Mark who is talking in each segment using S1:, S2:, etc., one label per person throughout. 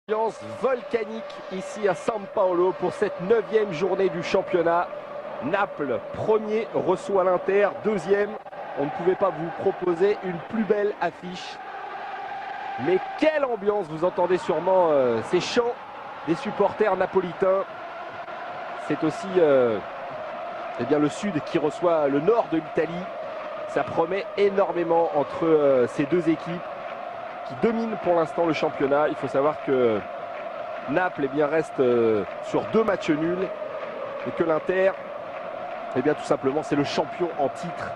S1: Ambiance volcanique ici à São Paulo pour cette 9e journée du championnat. Naples, premier, reçoit l'Inter, deuxième. On ne pouvait pas vous proposer une plus belle affiche. Mais quelle ambiance, vous entendez sûrement ces chants des supporters napolitains. C'est aussi eh bien, le sud qui reçoit le nord de l'Italie. Ça promet énormément entre ces deux équipes qui dominent pour l'instant le championnat. Il faut savoir que Naples eh bien, reste sur 2 matchs nuls et que l'Inter, eh bien, tout simplement, c'est le champion en titre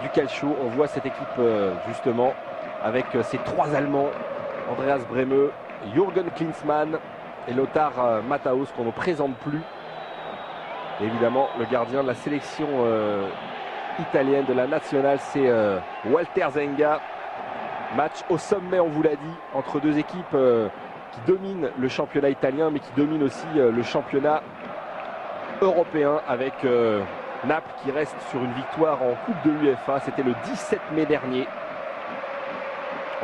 S1: du Calcio. On voit cette équipe justement avec ces 3 Allemands, Andreas Brehme, Jürgen Klinsmann et Lothar Matthäus qu'on ne présente plus. Et évidemment, le gardien de la sélection italienne de la nationale, c'est Walter Zenga. Match au sommet, on vous l'a dit, entre deux équipes qui dominent le championnat italien, mais qui dominent aussi le championnat européen, avec Naples qui reste sur une victoire en Coupe de l'UEFA. C'était le 17 mai dernier.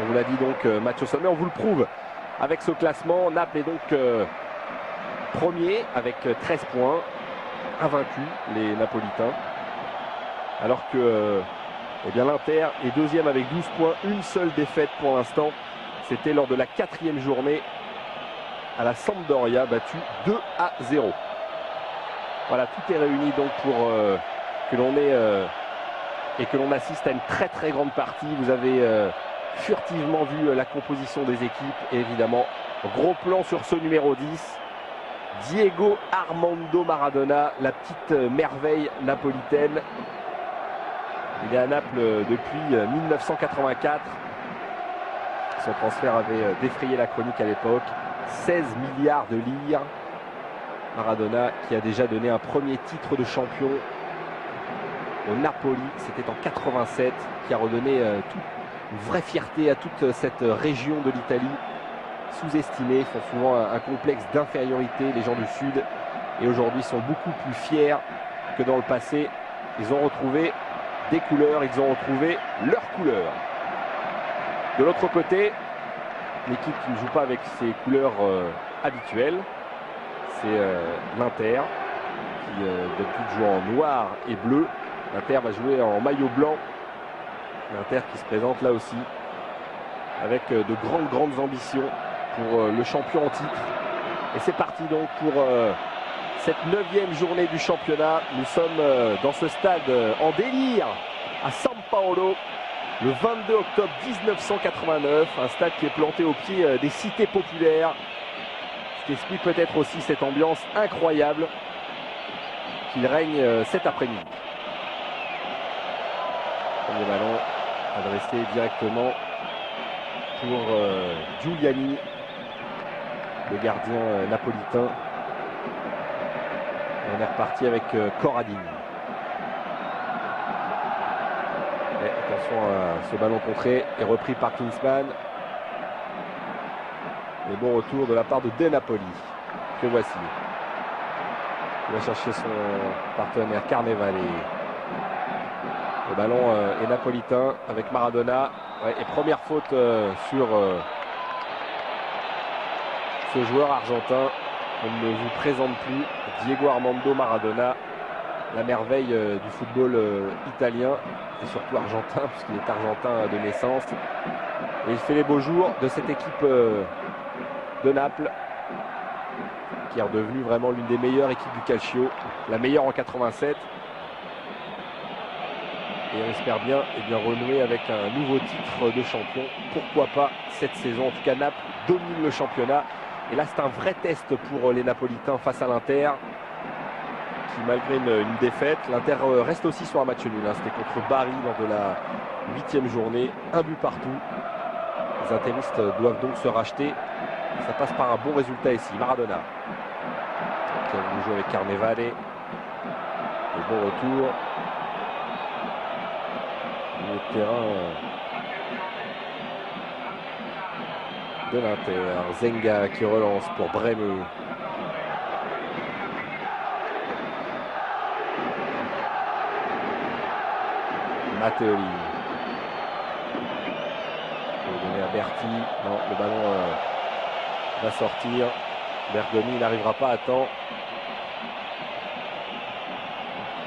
S1: On vous l'a dit donc, match au sommet. On vous le prouve avec ce classement. Naples est donc premier avec 13 points, invaincus, les Napolitains. Alors que eh bien, l'Inter est deuxième avec 12 points, une seule défaite pour l'instant. C'était lors de la 4e journée à la Sampdoria, battu 2-0. Voilà, tout est réuni donc pour que l'on ait et que l'on assiste à une très très grande partie. Vous avez furtivement vu la composition des équipes et évidemment, gros plan sur ce numéro 10. Diego Armando Maradona, la petite merveille napolitaine. Il est à Naples depuis 1984. Son transfert avait défrayé la chronique à l'époque. 16 milliards de lire. Maradona qui a déjà donné un premier titre de champion au Napoli. C'était en 87, qui a redonné une vraie fierté à toute cette région de l'Italie. Sous-estimés, font souvent un complexe d'infériorité, les gens du Sud. Et aujourd'hui sont beaucoup plus fiers que dans le passé. Ils ont retrouvé des couleurs, ils ont retrouvé leurs couleurs. De l'autre côté, l'équipe qui ne joue pas avec ses couleurs habituelles, c'est l'Inter, qui d'habitude joue en noir et bleu. L'Inter va jouer en maillot blanc. L'Inter qui se présente là aussi avec de grandes ambitions pour le champion en titre. Et c'est parti donc pour cette 9e journée du championnat. Nous sommes dans ce stade en délire à São Paulo, le 22 octobre 1989, un stade qui est planté au pied des cités populaires, ce qui explique peut-être aussi cette ambiance incroyable qu'il règne cet après-midi. Le ballon adressé directement pour Giuliani, le gardien napolitain. On est reparti avec Corradini. Et attention à ce ballon contré est repris par Klinsmann. Et bon retour de la part de De Napoli, que voici. Il va chercher son partenaire Carnevale. Le ballon est napolitain avec Maradona. Ouais, et première faute sur ce joueur argentin. On ne vous présente plus Diego Armando Maradona, la merveille du football italien et surtout argentin, puisqu'il est argentin de naissance. Et il fait les beaux jours de cette équipe de Naples, qui est redevenue vraiment l'une des meilleures équipes du Calcio, la meilleure en 87. Et on espère bien, renouer avec un nouveau titre de champion. Pourquoi pas cette saison? En tout cas, Naples domine le championnat. Et là, c'est un vrai test pour les Napolitains face à l'Inter, qui malgré une défaite, l'Inter reste aussi sur un match nul. C'était contre Bari lors de la 8e journée, un but partout. Les interistes doivent donc se racheter. Ça passe par un bon résultat ici. Maradona, qui a voulu jouer avec Carnevale. Le bon retour. Le terrain de l'Inter. Zenga qui relance pour Brehme. Matteoli. Il va donner à Berti. Non, le ballon va sortir. Bergomi n'arrivera pas à temps.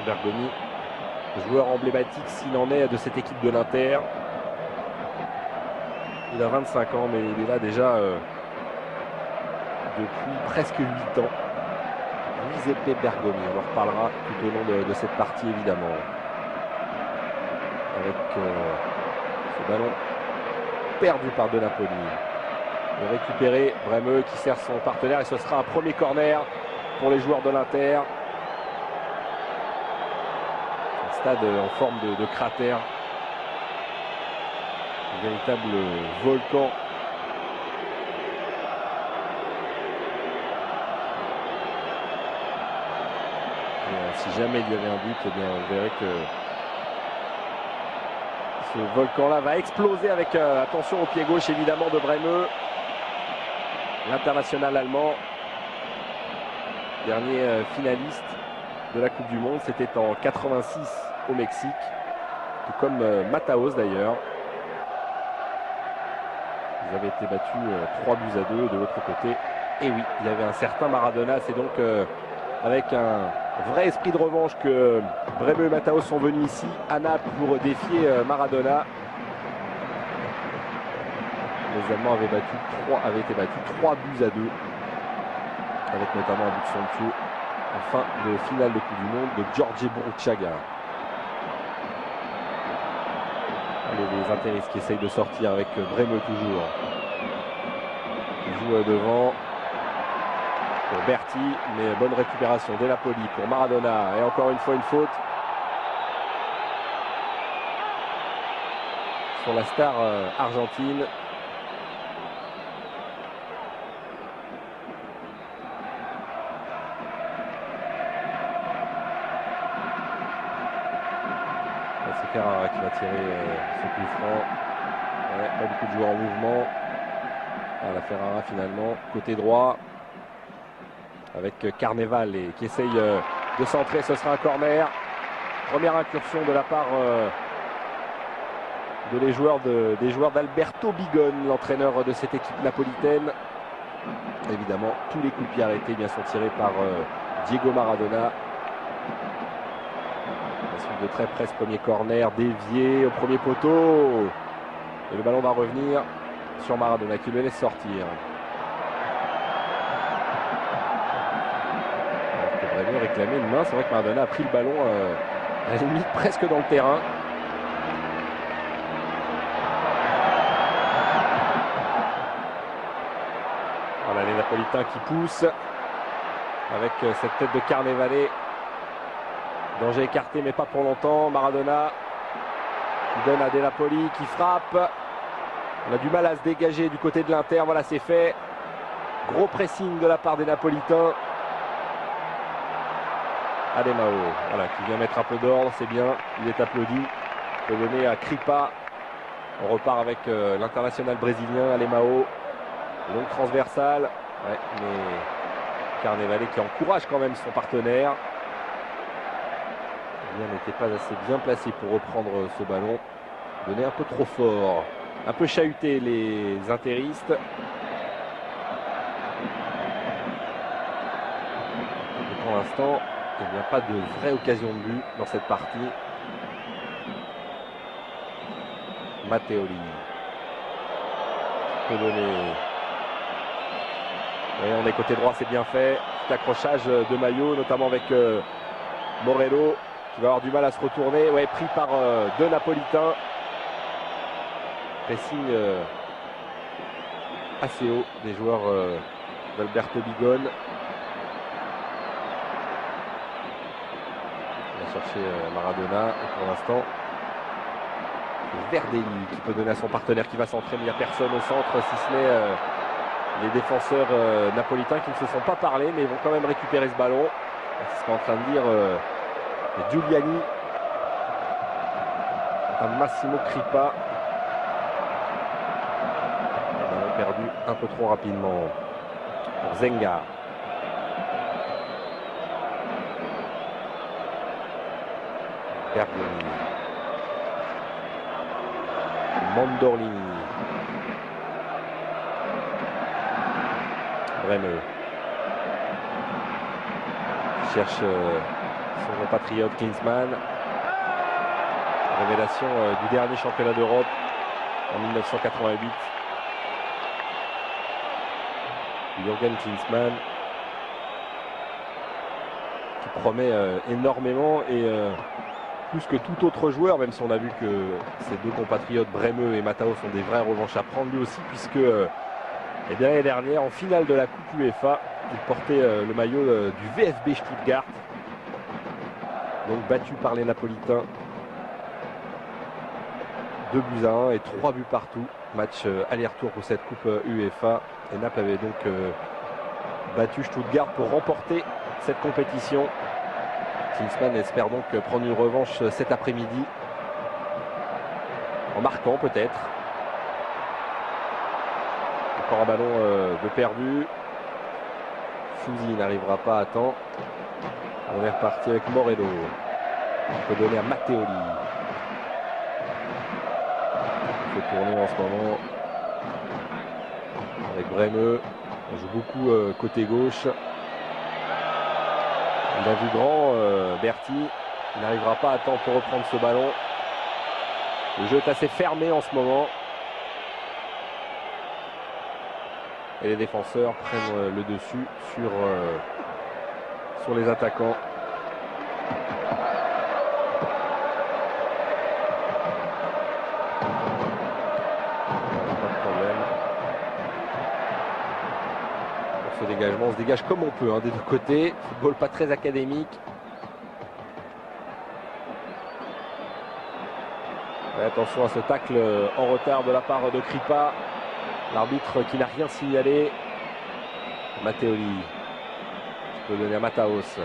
S1: Bergomi, joueur emblématique s'il en est de cette équipe de l'Inter. Il a 25 ans, mais il est là déjà depuis presque 8 ans. Giuseppe Bergomi, on en reparlera tout au long de cette partie évidemment. Avec ce ballon perdu par De Napoli. Et récupéré, Bremeux qui sert son partenaire et ce sera un premier corner pour les joueurs de l'Inter. Un stade en forme de cratère. Un véritable volcan. Et, si jamais il y avait un but, eh bien, on verrait que ce volcan-là va exploser avec, attention au pied gauche évidemment de Bremeux. L'international allemand, dernier finaliste de la Coupe du Monde, c'était en 86 au Mexique, tout comme Mataos d'ailleurs. Ils avaient été battus 3-2 de l'autre côté. Et oui, il y avait un certain Maradona. C'est donc avec un vrai esprit de revanche que Bremeux et Mataos sont venus ici à Naples pour défier Maradona. Les Allemands avaient été battus 3-2, avec notamment un but somptueux en fin de finale de Coupe du Monde de Jorge Burruchaga. Les intéristes qui essayent de sortir avec Bremeux toujours. Il joue devant pour Berti, mais bonne récupération De Napoli pour Maradona. Et encore une fois une faute sur la star argentine. C'est Ferrara qui va tirer ce coup franc. Ouais, pas beaucoup de joueurs en mouvement. La Ferrara finalement, côté droit. Avec Carneval et qui essaye de centrer, ce sera un corner. Première incursion de la part des joueurs d'Alberto Bigone, l'entraîneur de cette équipe napolitaine. Évidemment, tous les coups de pied arrêtés bien sont tirés par Diego Maradona. La suite de très près, ce premier corner dévié au premier poteau. Et le ballon va revenir sur Maradona qui le laisse sortir. Réclamer une main, c'est vrai que Maradona a pris le ballon à la limite presque dans le terrain. Voilà les Napolitains qui poussent avec cette tête de Carnevale. Danger écarté mais pas pour longtemps. Maradona qui donne à De Napoli qui frappe. On a du mal à se dégager du côté de l'Inter. Voilà, c'est fait. Gros pressing de la part des Napolitains. Alemão, voilà, qui vient mettre un peu d'ordre, c'est bien, il est applaudi. Il peut donner à Kripa. On repart avec l'international brésilien, Alemão. Longue transversale, ouais, mais Carnevale qui encourage quand même son partenaire. Il n'était pas assez bien placé pour reprendre ce ballon. Donné un peu trop fort, un peu chahuté les intéristes. Et pour l'instant, il n'y a pas de vraie occasion de but dans cette partie. Matteoli peut donner. Et on est côté droit, c'est bien fait. Petit accrochage de maillot, notamment avec Morello, qui va avoir du mal à se retourner. Ouais, pris par deux Napolitains. Pressing assez haut des joueurs d'Alberto Bigone. Chercher Maradona et pour l'instant Verdelli qui peut donner à son partenaire qui va centrer, mais il n'y a personne au centre si ce n'est les défenseurs napolitains qui ne se sont pas parlé mais ils vont quand même récupérer ce ballon. C'est ce qu'est en train de dire Giuliani à Massimo Kripa. Le ballon perdu un peu trop rapidement pour Zenga. Bergomi. Mandorlini. Bremeux. Il cherche son compatriote Klinsmann. Révélation du dernier championnat d'Europe en 1988. Jürgen Klinsmann qui promet énormément et plus que tout autre joueur, même si on a vu que ses deux compatriotes Bremeux et Matthäus sont des vraies revanches à prendre, lui aussi, puisque l'année dernière, en finale de la Coupe UEFA, il portait le maillot du VfB Stuttgart, donc battu par les Napolitains 2-1 et 3 buts partout. Match aller-retour pour cette Coupe UEFA. Et Naples avait donc battu Stuttgart pour remporter cette compétition. Klinsmann espère donc prendre une revanche cet après-midi. En marquant peut-être. Encore un ballon de perdu. Fouzi n'arrivera pas à temps. On est reparti avec Morello. On peut donner à Matteoli. Il fait tourner en ce moment avec Bremeux. On joue beaucoup côté gauche. Il a vu grand Berti. Il n'arrivera pas à temps pour reprendre ce ballon. Le jeu est assez fermé en ce moment. Et les défenseurs prennent le dessus sur les attaquants. Ce dégagement, on se dégage comme on peut des deux côtés. Football pas très académique. Et attention à ce tacle en retard de la part de Kripa. L'arbitre qui n'a rien signalé. Matteoli. Je peux donner à Matthäus.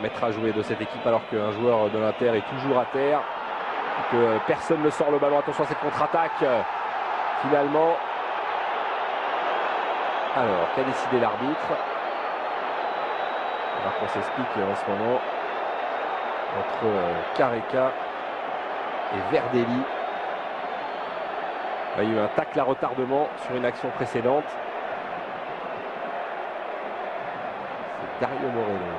S1: Maître à jouer de cette équipe alors qu'un joueur de l'Inter est toujours à terre. Et que personne ne sort le ballon. Attention à cette contre-attaque. Finalement. Alors, qu'a décidé l'arbitre? Alors qu'on s'explique en ce moment entre Careca et Verdelli. Il y a eu un tacle à retardement sur une action précédente. C'est Dario Morello.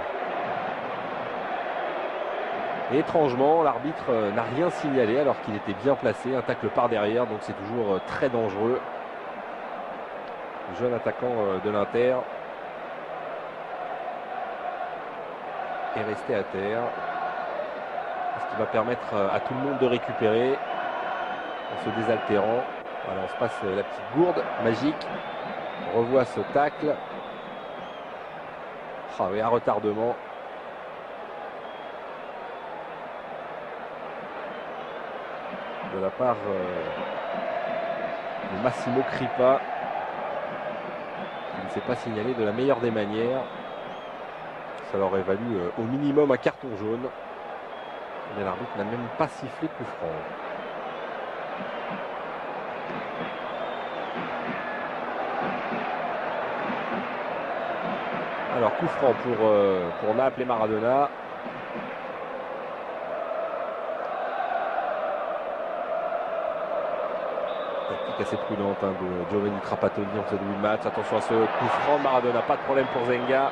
S1: Et étrangement, l'arbitre n'a rien signalé alors qu'il était bien placé. Un tacle par derrière, donc c'est toujours très dangereux. Jeune attaquant de l'Inter est resté à terre. Ce qui va permettre à tout le monde de récupérer en se désaltérant. Voilà, on se passe la petite gourde magique. On revoit ce tacle. Ah oui, un retardement. De la part de Massimo Kripa. Il ne s'est pas signalé de la meilleure des manières. Ça leur aurait valu au minimum un carton jaune. Mais l'arbitre n'a même pas sifflé coup franc. Alors coup franc pour Naples et Maradona. Tactique assez prudente de Giovanni Trapattoni en ce début de match. Attention à ce coup franc de Maradona, pas de problème pour Zenga.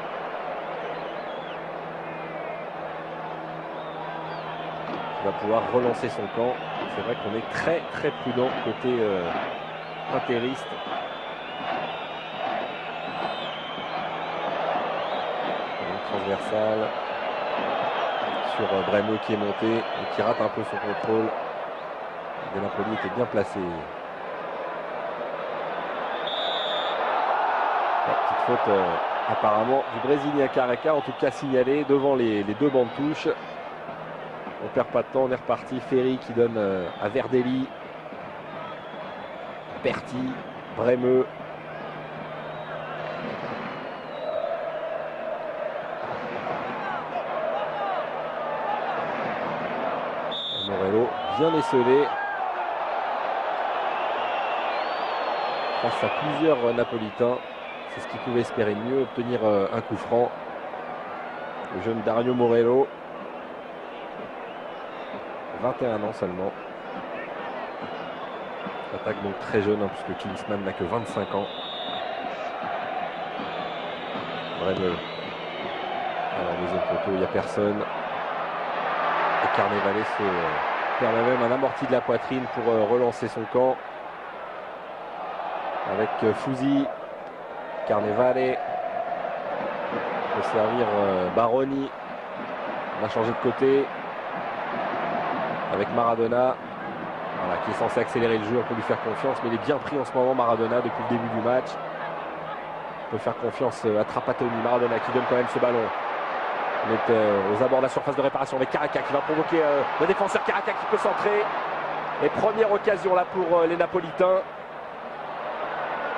S1: Il va pouvoir relancer son camp. C'est vrai qu'on est très très prudent côté interiste. Transversal sur Bremeux qui est monté et qui rate un peu son contrôle. De Napoli était bien placé. La petite faute apparemment du Brésilien Careca, en tout cas signalée devant les deux bancs de touche. On perd pas de temps, on est reparti. Ferry qui donne à Verdelli. Berti, Bremeux. Morello bien esselé. Face à plusieurs Napolitains. C'est ce qu'il pouvait espérer mieux, obtenir un coup franc. Le jeune Dario Morello. 21 ans seulement. Attaque donc très jeune, puisque Klinsmann n'a que 25 ans. Bremeux. Alors, deuxième poteau, il n'y a personne. Et Carnevale se permet même un amorti de la poitrine pour relancer son camp. Avec Fouzi. Carnevale. Peut servir Baroni. On a changé de côté. Avec Maradona. Voilà, qui est censé accélérer le jeu, on peut lui faire confiance, mais il est bien pris en ce moment Maradona depuis le début du match. On peut faire confiance à Trapattoni. Maradona qui donne quand même ce ballon. On est aux abords de la surface de réparation avec Caraca qui va provoquer le défenseur Caraca qui peut centrer. Et première occasion là pour les Napolitains.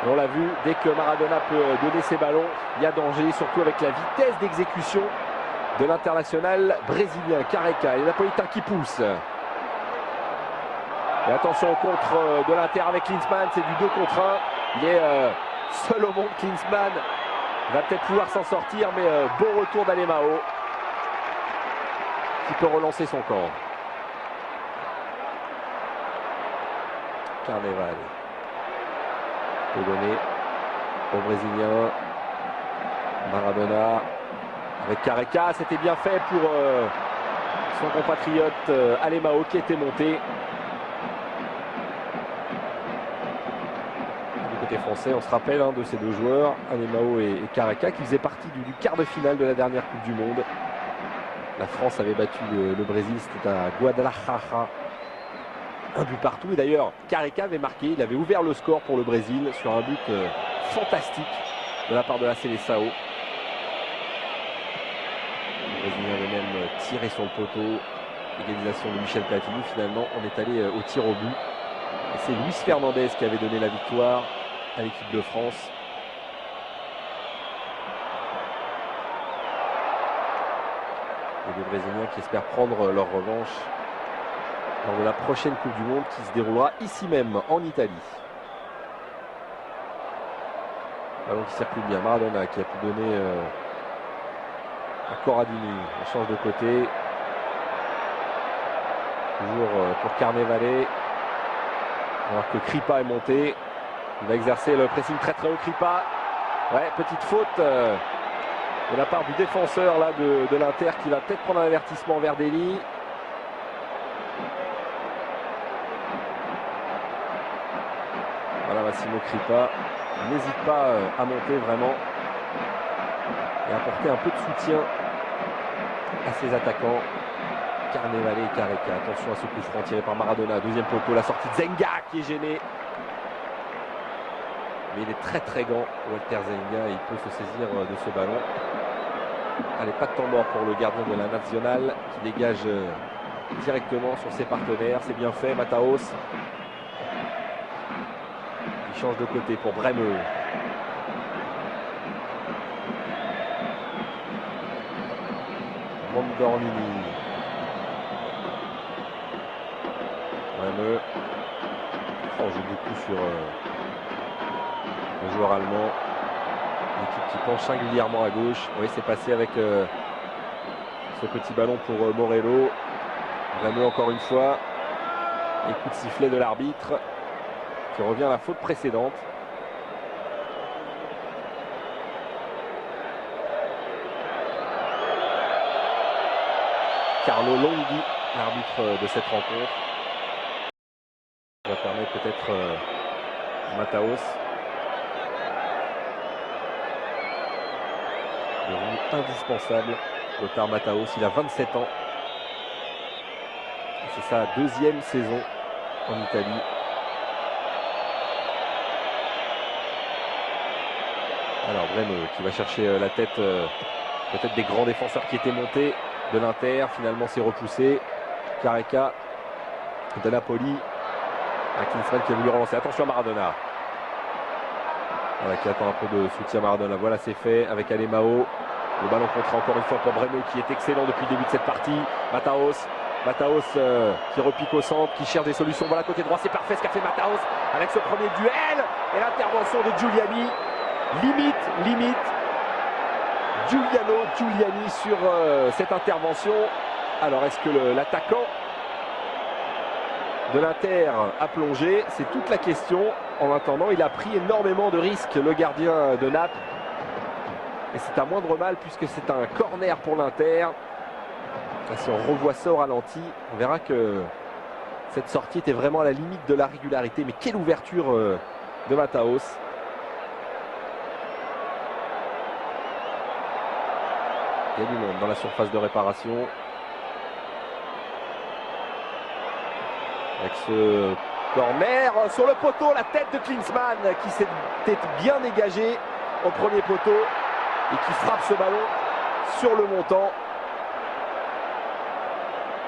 S1: Et on l'a vu, dès que Maradona peut donner ses ballons, il y a danger, surtout avec la vitesse d'exécution de l'international brésilien Caraca. Les Napolitains qui poussent. Et attention au contre de l'Inter avec Klinsmann, c'est du 2 contre 1. Il est seul au monde, Klinsmann. Il va peut-être pouvoir s'en sortir, mais beau retour d'Alemão qui peut relancer son camp. Carnevale peut donner au Brésilien. Maradona avec Caraca, c'était bien fait pour son compatriote Alemão qui était monté. Français, on se rappelle de ces deux joueurs, Alemão et Caraca, qui faisaient partie du quart de finale de la dernière Coupe du Monde. La France avait battu le Brésil, c'était à Guadalajara, 1 but partout. Et d'ailleurs, Caraca avait marqué, il avait ouvert le score pour le Brésil sur un but fantastique de la part de la Seleção. Le Brésilien avait même tiré sur le poteau. Égalisation de Michel Platini. Finalement, on est allé au tir au but. Et c'est Luis Fernandez qui avait donné la victoire à l'équipe de France. Et les Brésiliens qui espèrent prendre leur revanche lors de la prochaine Coupe du Monde qui se déroulera ici même en Italie. Ballon qui circule bien. Maradona qui a pu donner à Corradini. On change de côté. Toujours pour Carnevale. Alors que Kripa est monté. Il va exercer le pressing très très haut. Kripa. Ouais, petite faute de la part du défenseur là, de l'Inter qui va peut-être prendre un avertissement vers Verdelli. Voilà Massimo Kripa. N'hésite pas à monter vraiment et à apporter un peu de soutien à ses attaquants. Carnevale et Caraca. Attention à ce coup franc tiré par Maradona. Deuxième poteau, la sortie de Zenga qui est gêné. Mais il est très très grand, Walter Zenga, et il peut se saisir de ce ballon. Allez, pas de temps mort pour le gardien de la Nacional qui dégage directement sur ses partenaires. C'est bien fait, Mataos. Il change de côté pour Bremeux. Mondormini. Bremeux. On joue beaucoup sur le joueur allemand. Une équipe qui penche singulièrement à gauche. Oui, c'est passé avec ce petit ballon pour Morello. Bremeux encore une fois. Et coup de sifflet de l'arbitre qui revient à la faute précédente. Carlo Longhi, l'arbitre de cette rencontre. Ça va permettre peut-être Mataos. Devenu indispensable. Lothar Mataos, il a 27 ans. C'est sa deuxième saison en Italie. Alors Bremeux qui va chercher la tête peut-être des grands défenseurs qui étaient montés de l'Inter. Finalement c'est repoussé. Caraca de Napoli. Klinsmann qui a voulu relancer. Attention à Maradona. Voilà, qui attend un peu de soutien Maradona. Voilà, c'est fait avec Alemão. Le ballon contre encore une fois pour Bremeux qui est excellent depuis le début de cette partie. Mataos qui repique au centre, qui cherche des solutions. Voilà, côté droit, c'est parfait ce qu'a fait Mataos avec ce premier duel. Et l'intervention de Giuliani. Limite. Giuliani sur cette intervention. Alors, est-ce que l'attaquant de l'Inter a plongé? C'est toute la question. En attendant, il a pris énormément de risques, le gardien de Naples. Et c'est à moindre mal puisque c'est un corner pour l'Inter. Si on revoit ça au ralenti, on verra que cette sortie était vraiment à la limite de la régularité. Mais quelle ouverture de Mataos. Il y a du monde dans la surface de réparation. Avec ce corner sur le poteau, la tête de Klinsmann qui s'était bien dégagée au premier poteau et qui frappe ce ballon sur le montant.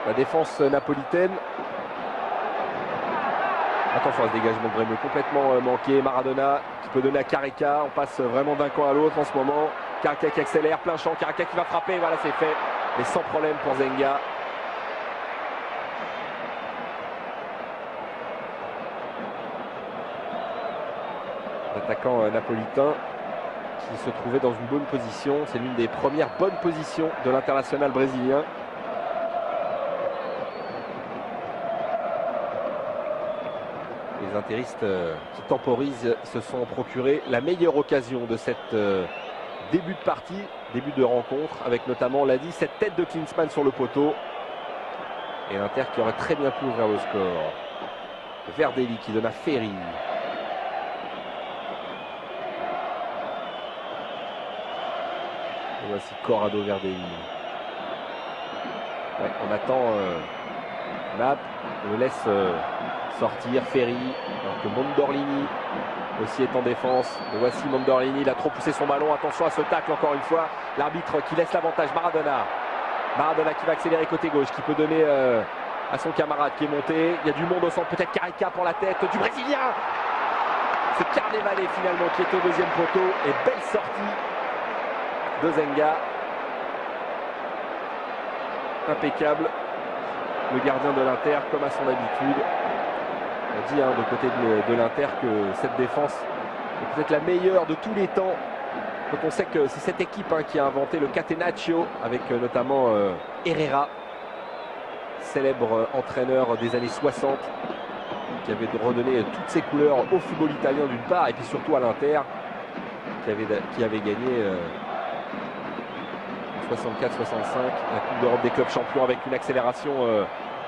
S1: La défense napolitaine. Attention à ce dégagement de Bremeux complètement manqué. Maradona qui peut donner à Careca. On passe vraiment d'un camp à l'autre en ce moment. Careca qui accélère, plein champ. Careca qui va frapper. Voilà, c'est fait. Mais sans problème pour Zenga. L'attaquant napolitain qui se trouvait dans une bonne position. C'est l'une des premières bonnes positions de l'international brésilien. Les interistes qui temporisent se sont procurés la meilleure occasion de cette début de partie, début de rencontre, avec notamment, on l'a dit, cette tête de Klinsmann sur le poteau. Et l'Inter qui aurait très bien pu ouvrir le score. Verdelli qui donne à Ferri. Et voici Corrado Verdelli. Ouais, on attend Naples, on le laisse sortir Ferri, alors que Mondorlini aussi est en défense. Et voici Mondorlini, il a trop poussé son ballon. Attention à ce tacle encore une fois. L'arbitre qui laisse l'avantage. Maradona. Maradona qui va accélérer côté gauche, qui peut donner à son camarade qui est monté. Il y a du monde au centre, peut-être Careca pour la tête du Brésilien. C'est Carnevale finalement qui est au deuxième poteau. Et belle sortie de Zenga. Impeccable. Le gardien de l'Inter comme à son habitude. On dit de côté de l'Inter que cette défense est peut-être la meilleure de tous les temps. Quand on sait que c'est cette équipe qui a inventé le catenaccio avec notamment Herrera, célèbre entraîneur des années 60 qui avait redonné toutes ses couleurs au football italien d'une part et puis surtout à l'Inter qui avait gagné en 64-65 la Coupe d'Europe des clubs champions avec une accélération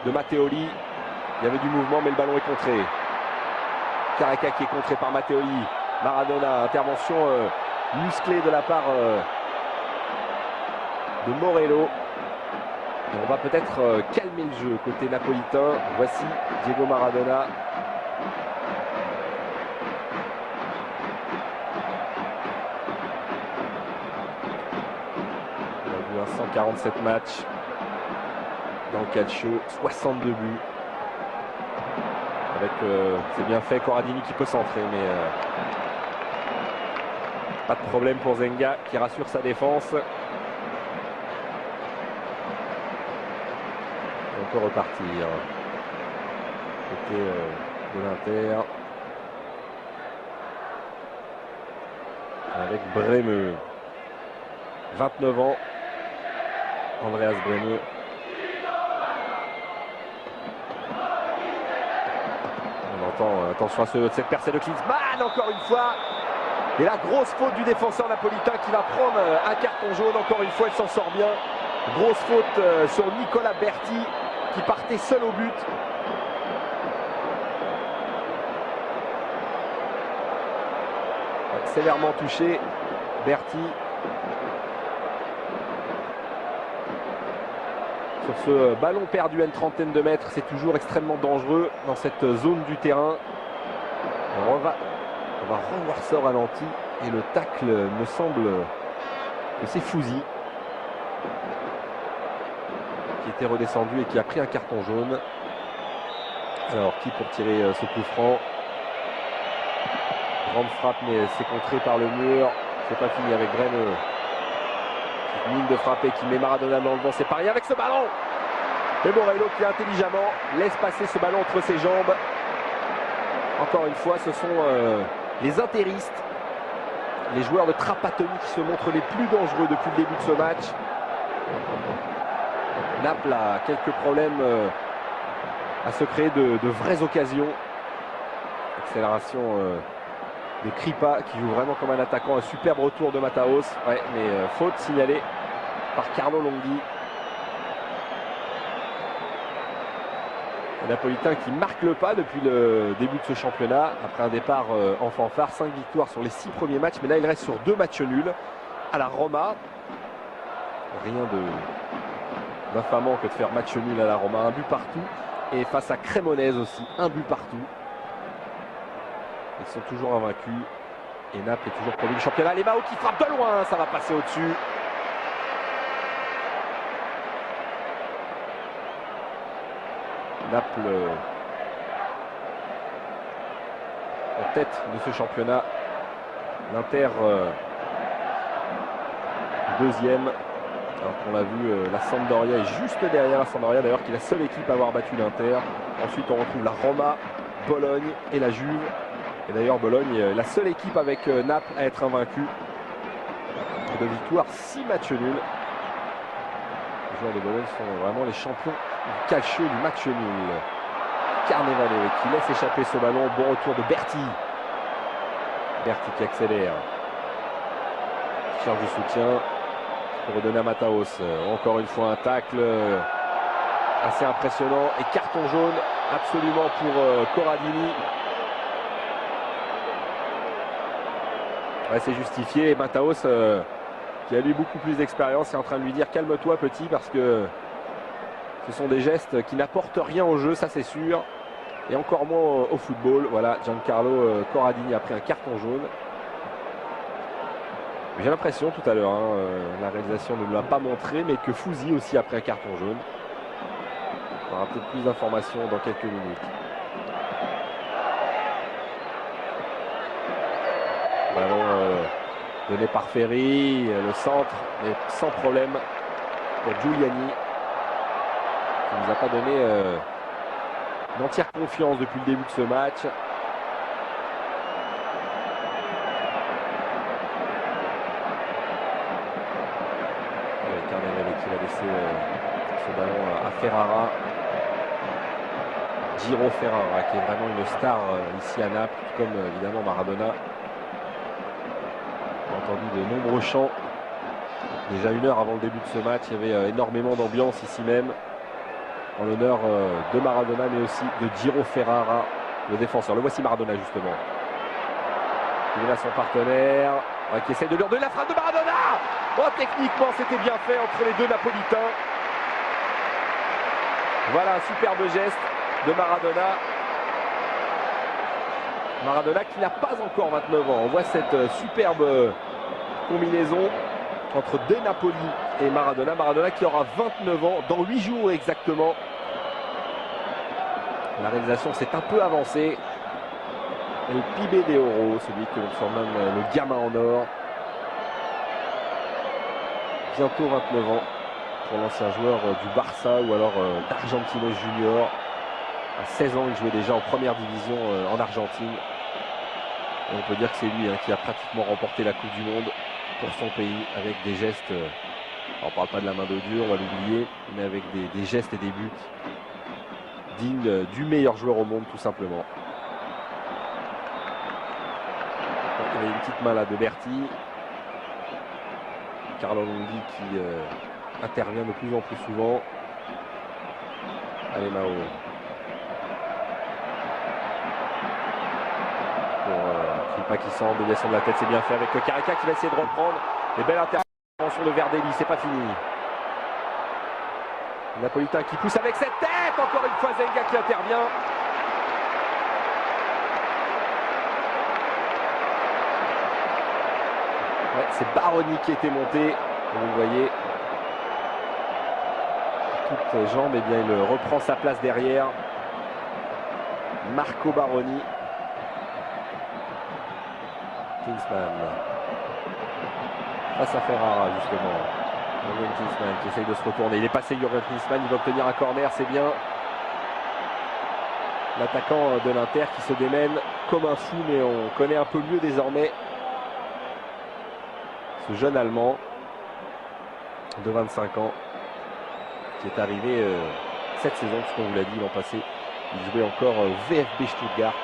S1: de Matteoli. Il y avait du mouvement mais le ballon est contré. Careca qui est contré par Matteoli. Maradona, intervention musclée de la part de Morello. Et on va peut-être calmer le jeu côté napolitain. Voici Diego Maradona. On a vu un 147 matchs dans le calcio, 62 buts. Avec, c'est bien fait, Corradini qui peut centrer, mais pas de problème pour Zenga qui rassure sa défense. On peut repartir côté de l'Inter avec Bremeux, 29 ans, Andreas Bremeux. Attention à cette percée de Klinsmann encore une fois. Et la grosse faute du défenseur napolitain qui va prendre un carton jaune. Encore une fois, il s'en sort bien. Grosse faute sur Nicolas Berti qui partait seul au but. Sévèrement touché. Berti. Sur ce ballon perdu à une trentaine de mètres, c'est toujours extrêmement dangereux dans cette zone du terrain. On va revoir ça au ralenti et le tacle me semble que c'est Fouzi qui était redescendu et qui a pris un carton jaune. Alors qui pour tirer ce coup franc? Grande frappe mais c'est contré par le mur. C'est pas fini avec Bremeux. Ligne de frapper qui met Maradona dans le vent, c'est pas rien avec ce ballon. Et Morello qui intelligemment laisse passer ce ballon entre ses jambes. Encore une fois, ce sont les interistes, les joueurs de Trapattoni qui se montrent les plus dangereux depuis le début de ce match. Naples a quelques problèmes à se créer de vraies occasions. Accélération de Kripa qui joue vraiment comme un attaquant. Un superbe retour de Mataos. Ouais, mais faute signalée par Carlo Longhi. Les Napolitains qui marquent le pas depuis le début de ce championnat. Après un départ en fanfare. 5 victoires sur les 6 premiers matchs. Mais là, il reste sur 2 matchs nuls. À la Roma. Rien d'infamant que de faire match nul à la Roma. Un but partout. Et face à Cremonese aussi. Un but partout. Ils sont toujours invaincus. Et Naples est toujours premier du championnat. Lemao qui frappe de loin. Ça va passer au-dessus. Naples en tête de ce championnat. L'Inter deuxième. Alors qu'on l'a vu, la Sampdoria est juste derrière. La Sampdoria d'ailleurs qui est la seule équipe à avoir battu l'Inter. Ensuite on retrouve la Roma, Bologne et la Juve. Et d'ailleurs Bologne est la seule équipe avec Naples à être invaincue. 2 victoires, 6 matchs nuls. Les joueurs de Bologne sont vraiment les champions du calcio du match nul. Carnevale qui laisse échapper ce ballon. Bon retour de Berti. Berti qui accélère. Charge de soutien pour redonner à Mataos. Encore une fois un tacle assez impressionnant. Et carton jaune absolument pour Corradini. Ouais, c'est justifié. Et Mataos qui a lui beaucoup plus d'expérience est en train de lui dire calme-toi petit parce que ce sont des gestes qui n'apportent rien au jeu, ça c'est sûr. Et encore moins au football. Voilà, Giancarlo Corradini a pris un carton jaune. J'ai l'impression tout à l'heure, la réalisation ne me l'a pas montré, mais que Fouzi aussi a pris un carton jaune. On aura peut-être plus d'informations dans quelques minutes. Ballon donné par Ferry, le centre, mais sans problème pour Giuliani. Qui ne nous a pas donné une entière confiance depuis le début de ce match. Carnevale qui va laisser ce ballon à Ferrara. Giro Ferrara qui est vraiment une star ici à Naples, comme évidemment Maradona. On a entendu de nombreux chants. Déjà 1 heure avant le début de ce match, il y avait énormément d'ambiance ici même. En l'honneur de Maradona, mais aussi de Giro Ferrara, le défenseur. Le voici Maradona, justement. Il est là son partenaire, qui essaie de lui redonner la frappe de Maradona. Oh, techniquement, c'était bien fait entre les deux Napolitains. Voilà un superbe geste de Maradona. Maradona qui n'a pas encore 29 ans. On voit cette superbe combinaison entre De Napoli et Maradona. Maradona qui aura 29 ans dans 8 jours exactement. La réalisation s'est un peu avancée. El Pibe de Oro, celui que l'on surnomme le gamin en or. Bientôt 29 ans pour l'ancien joueur du Barça ou alors d'Argentinos Junior. À 16 ans, il jouait déjà en première division en Argentine. Et on peut dire que c'est lui qui a pratiquement remporté la Coupe du Monde pour son pays avec des gestes, on ne parle pas de la main de Dieu, on va l'oublier, mais avec des gestes et des buts dignes du meilleur joueur au monde tout simplement. Donc, il y avait une petite main là de Berti. Carlo Longhi qui intervient de plus en plus souvent. Allez Mao. Kripa qui semble descendre la tête, c'est bien fait avec Carica qui va essayer de reprendre. Les belles interventions de Verdelli, c'est pas fini. Le Napolitain qui pousse avec cette tête, encore une fois Zenga qui intervient. Ouais, c'est Baroni qui était monté, comme vous le voyez. Toutes jambes, et bien il reprend sa place derrière. Marco Baroni. Klinsmann face à Ferrara justement. Jürgen Klinsmann qui essaye de se retourner. Il est passé Jürgen Klinsmann, il va obtenir un corner, c'est bien. L'attaquant de l'Inter qui se démène comme un fou, mais on connaît un peu mieux désormais ce jeune Allemand de 25 ans qui est arrivé cette saison, puisqu'on vous l'a dit l'an passé. Il jouait encore au VfB Stuttgart.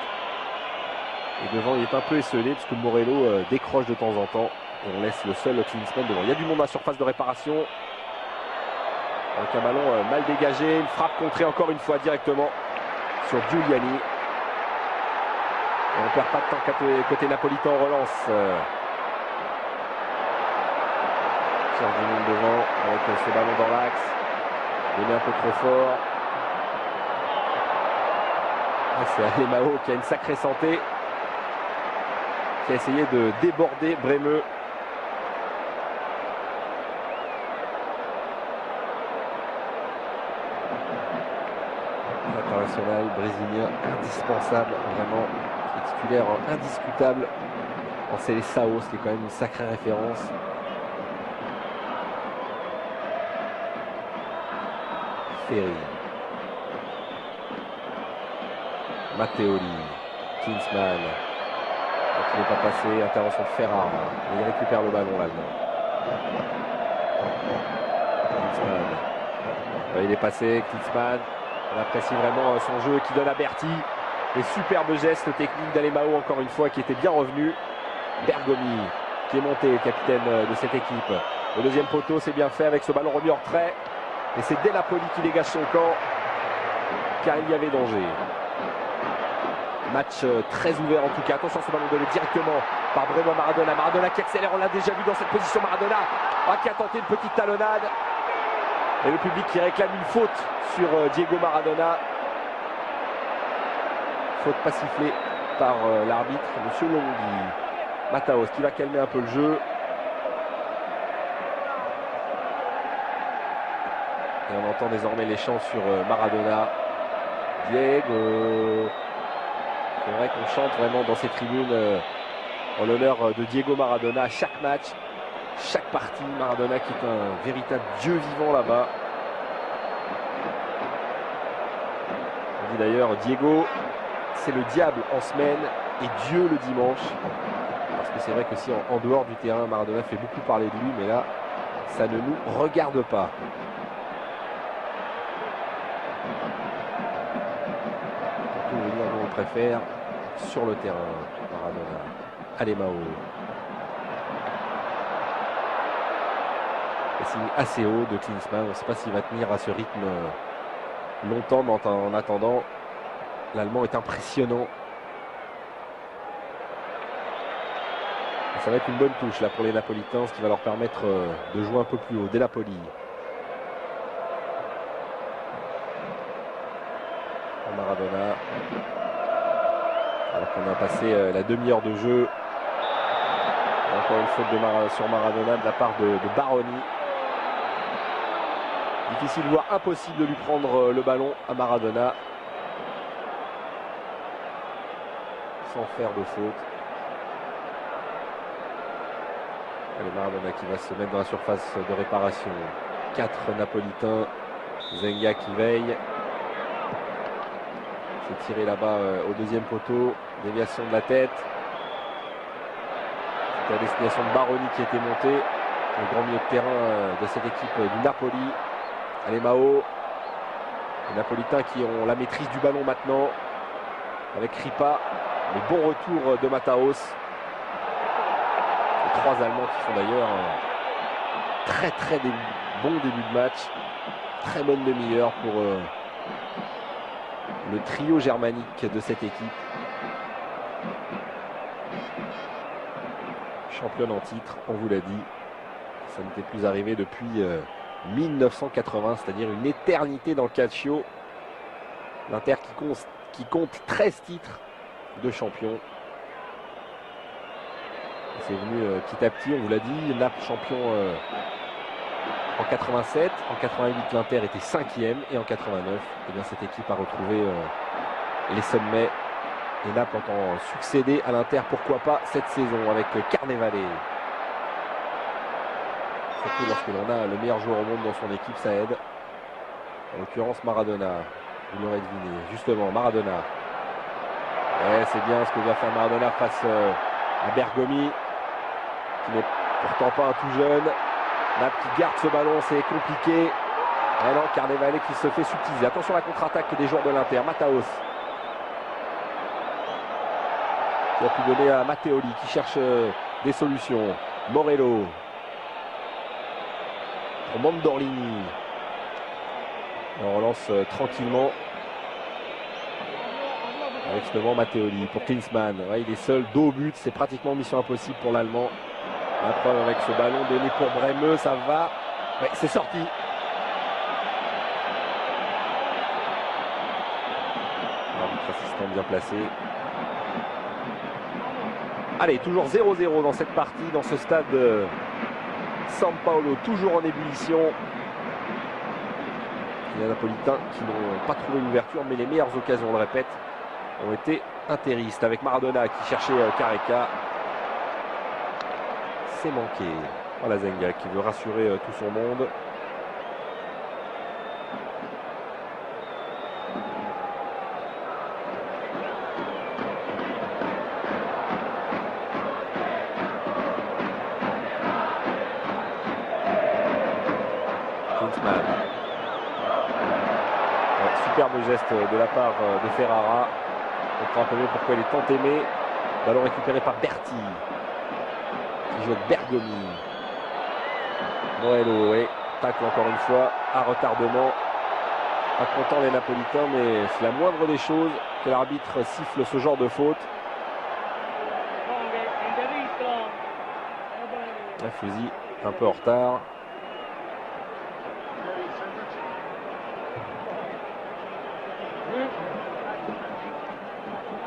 S1: Et devant, il est un peu esselé parce que Morello décroche de temps en temps. Et on laisse le seul Klinsmann devant. Il y a du monde à la surface de réparation. Avec un ballon mal dégagé. Une frappe contrée encore une fois directement sur Giuliani. Et on ne perd pas de temps côté napolitain en relance. Cherche du monde devant avec ce ballon dans l'axe. Il est un peu trop fort. C'est Alemão qui a une sacrée santé. Qui a essayé de déborder Bremeux. L'international brésilien indispensable, vraiment titulaire indiscutable en Seleção, ce qui est quand même une sacrée référence. Ferri, Matteoli, Klinsmann. Qui n'est pas passé, intervention de Ferrara. Et il récupère le ballon, l'Allemand. Klinsmann. Il est passé, Klinsmann. On apprécie vraiment son jeu qui donne à Berti. Les superbes gestes techniques d'Alemão, encore une fois, qui était bien revenu. Bergomi, qui est monté, capitaine de cette équipe. Le deuxième poteau, c'est bien fait avec ce ballon remis en retrait. Et c'est De Napoli qui dégage son camp, car il y avait danger. Match très ouvert en tout cas. Attention, ce ballon donné directement par Bremo Maradona. Maradona qui accélère, on l'a déjà vu dans cette position. Maradona qui a tenté une petite talonnade. Et le public qui réclame une faute sur Diego Maradona. Faute pas sifflée par l'arbitre, Monsieur Longhi. Mataos qui va calmer un peu le jeu. Et on entend désormais les chants sur Maradona. Diego. C'est vrai qu'on chante vraiment dans ces tribunes en l'honneur de Diego Maradona à chaque match, chaque partie. Maradona qui est un véritable dieu vivant là-bas. On dit d'ailleurs Diego, c'est le diable en semaine et Dieu le dimanche. Parce que c'est vrai que si en dehors du terrain, Maradona fait beaucoup parler de lui, mais là, ça ne nous regarde pas. On préfère sur le terrain. Maradona, Alemão. Et signe assez haut de Klinsmann. On ne sait pas s'il va tenir à ce rythme longtemps, mais en attendant, l'Allemand est impressionnant. Et ça va être une bonne touche là pour les Napolitains, ce qui va leur permettre de jouer un peu plus haut. De Napoli. Maradona. Alors qu'on a passé la demi-heure de jeu. Encore une faute sur Maradona de la part de Baroni. Difficile, voire impossible de lui prendre le ballon à Maradona. Sans faire de faute. Allez, Maradona qui va se mettre dans la surface de réparation. 4 Napolitains. Zenga qui veille. C'est tiré là-bas au deuxième poteau. Déviation de la tête. C'était à destination de Baroni qui était monté. Le grand milieu de terrain de cette équipe du Napoli. Alemão. Les Napolitains qui ont la maîtrise du ballon maintenant. Avec Ripa. Le bon retour de Mataos. Les 3 Allemands qui font d'ailleurs un très bon début de match. Très bonne demi-heure pour le trio germanique de cette équipe. Championne en titre, on vous l'a dit. Ça n'était plus arrivé depuis 1980, c'est-à-dire une éternité dans le calcio. L'Inter qui compte 13 titres de champion. C'est venu petit à petit, on vous l'a dit. Naples champion en 87, en 88 l'Inter était 5e et en 89, eh bien, cette équipe a retrouvé les sommets. Et Naples entend succéder à l'Inter, pourquoi pas cette saison avec Carnevale. Surtout lorsque l'on a le meilleur joueur au monde dans son équipe, ça aide. En l'occurrence Maradona, vous l'aurez deviné. Justement, Maradona. Ouais, c'est bien ce que va faire Maradona face à Bergomi, qui n'est pourtant pas un tout jeune. Naples qui garde ce ballon, c'est compliqué. Et non, Carnevale qui se fait subtiliser. Attention à la contre-attaque des joueurs de l'Inter. Mataos. qui a pu donner à Matteoli qui cherche des solutions. Morello pour Mandorlini. On relance tranquillement avec justement Matteoli pour Klinsmann. Ouais, il est seul, dos au but, c'est pratiquement mission impossible pour l'Allemand. La preuve avec ce ballon donné pour Bremeux, ça va. Ouais, c'est sorti. Arbitre assistant bien placé. Allez, toujours 0-0 dans cette partie, dans ce stade San Paolo, toujours en ébullition. Les Napolitains qui n'ont pas trouvé l'ouverture, mais les meilleures occasions, on le répète, ont été intéristes. Avec Maradona qui cherchait Careca. C'est manqué. Voilà Zenga qui veut rassurer tout son monde. Klinsmann. Superbe geste de la part de Ferrara. On comprend un peu mieux pourquoi il est tant aimé. Ballon récupéré par Berti. Qui joue avec Bergomi. Morello, et tacle encore une fois à retardement. Pas content les Napolitains, mais c'est la moindre des choses que l'arbitre siffle ce genre de faute. Fouzi un peu en retard.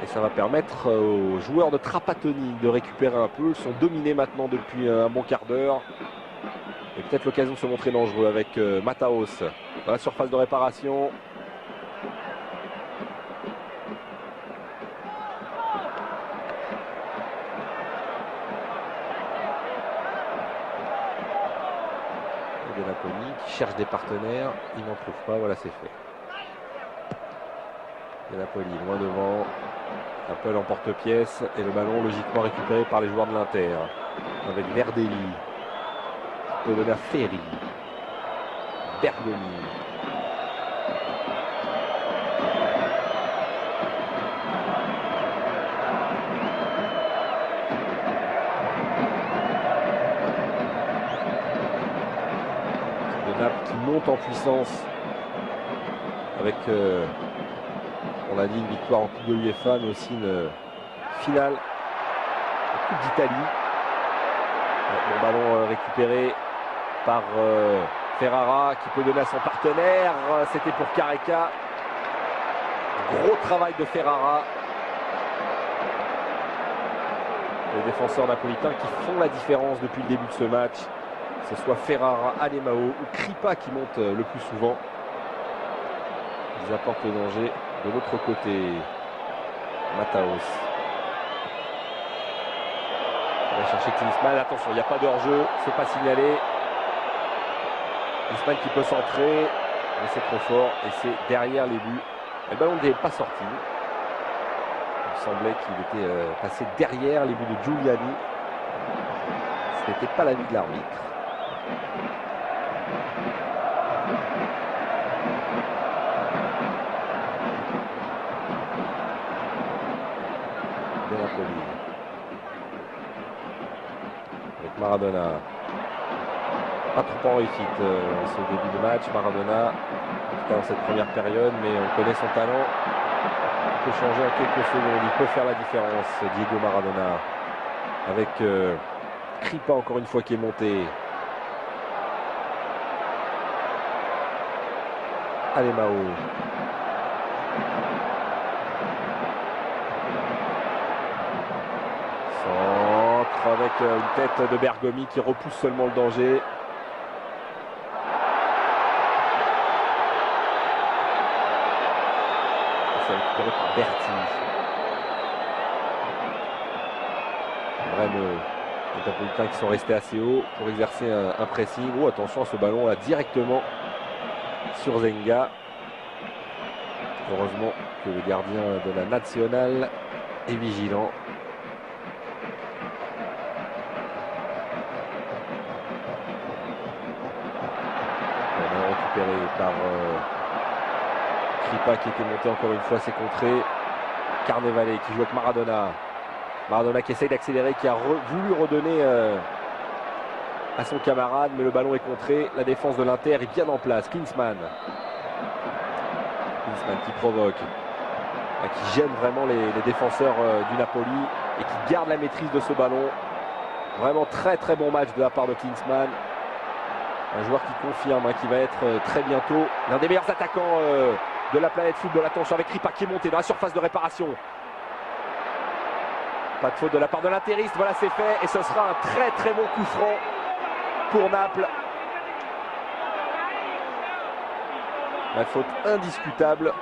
S1: Et ça va permettre aux joueurs de Trapattoni de récupérer un peu. Ils sont dominés maintenant depuis un bon quart d'heure. Et peut-être l'occasion de se montrer dangereux avec Mataos dans la surface de réparation. Et de Napoli qui cherche des partenaires. Il n'en trouve pas. Voilà, c'est fait. De Napoli loin devant. Appel en porte-pièce. Et le ballon logiquement récupéré par les joueurs de l'Inter. Avec Verdelli. Qui peut donner à Ferri. Bergomi. Naples qui monte en puissance avec, on a dit, une victoire en Coupe de l'UEFA, mais aussi une finale en Coupe d'Italie. Bon ballon récupéré par Ferrara qui peut donner à son partenaire. C'était pour Careca. Gros travail de Ferrara. Les défenseurs napolitains qui font la différence depuis le début de ce match. Que ce soit Ferrara, Alemao ou Kripa qui monte le plus souvent. Ils apportent le danger de l'autre côté. Mataos. On va chercher Klinsmann. Attention, il n'y a pas de hors-jeu. C'est pas signalé. Klinsmann qui peut centrer. Mais c'est trop fort. Et c'est derrière les buts. Le ballon n'est pas sorti. Il semblait qu'il était passé derrière les buts de Giuliani. Ce n'était pas l'avis de l'arbitre. De Napoli. Avec Maradona. Pas trop en réussite ce début de match. Maradona, en tout cas dans cette première période, mais on connaît son talent. Il peut changer en quelques secondes. Il peut faire la différence, Diego Maradona. Avec Kripa encore une fois qui est monté. Alemao. Centre avec une tête de Bergomi qui repousse seulement le danger. C'est récupéré par Berti. Bremeux. Les Napolitains qui sont restés assez hauts pour exercer un pressing. Oh, attention à ce ballon là directement sur Zenga. Heureusement que le gardien de la Nationale est vigilant. On a récupéré par Kripa qui était monté encore une fois, c'est contré. Carnevale qui joue avec Maradona. Maradona qui essaye d'accélérer, qui a voulu redonner à son camarade, mais le ballon est contré. La défense de l'Inter est bien en place. Klinsmann qui provoque, qui gêne vraiment les défenseurs du Napoli et qui garde la maîtrise de ce ballon. Vraiment très très bon match de la part de Klinsmann. Un joueur qui confirme, qui va être très bientôt l'un des meilleurs attaquants de la planète football. Attention avec Kripa qui est monté dans la surface de réparation. Pas de faute de la part de l'Interiste. Voilà, c'est fait. Et ce sera un très très bon coup franc pour Naples. La faute indiscutable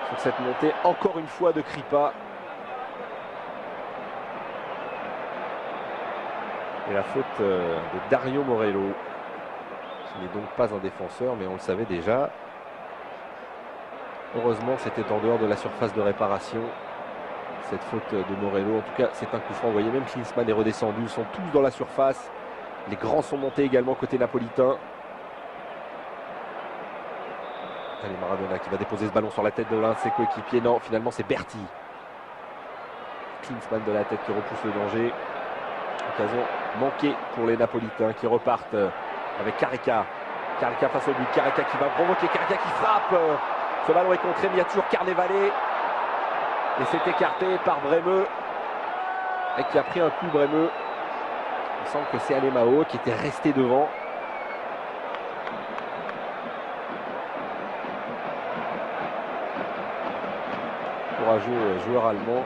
S1: sur cette montée, encore une fois, de Kripa. Et la faute de Dario Morello, qui n'est donc pas un défenseur, mais on le savait déjà. Heureusement, c'était en dehors de la surface de réparation, cette faute de Morello. En tout cas, c'est un coup franc. Vous voyez, même Klinsmann est redescendu. Ils sont tous dans la surface. Les grands sont montés également côté napolitain. Allez, Maradona qui va déposer ce ballon sur la tête de l'un de ses coéquipiers. Non, finalement, c'est Berti. Klinsmann de la tête qui repousse le danger. Occasion manquée pour les Napolitains qui repartent avec Careca. Careca face au but. Careca qui va provoquer. Careca qui frappe. Ce ballon est contré, mais il y a toujours Carnevale. Et c'est écarté par Bremeux. Et qui a pris un coup, Bremeux. Il semble que c'est Alemao qui était resté devant. Courageux joueur allemand.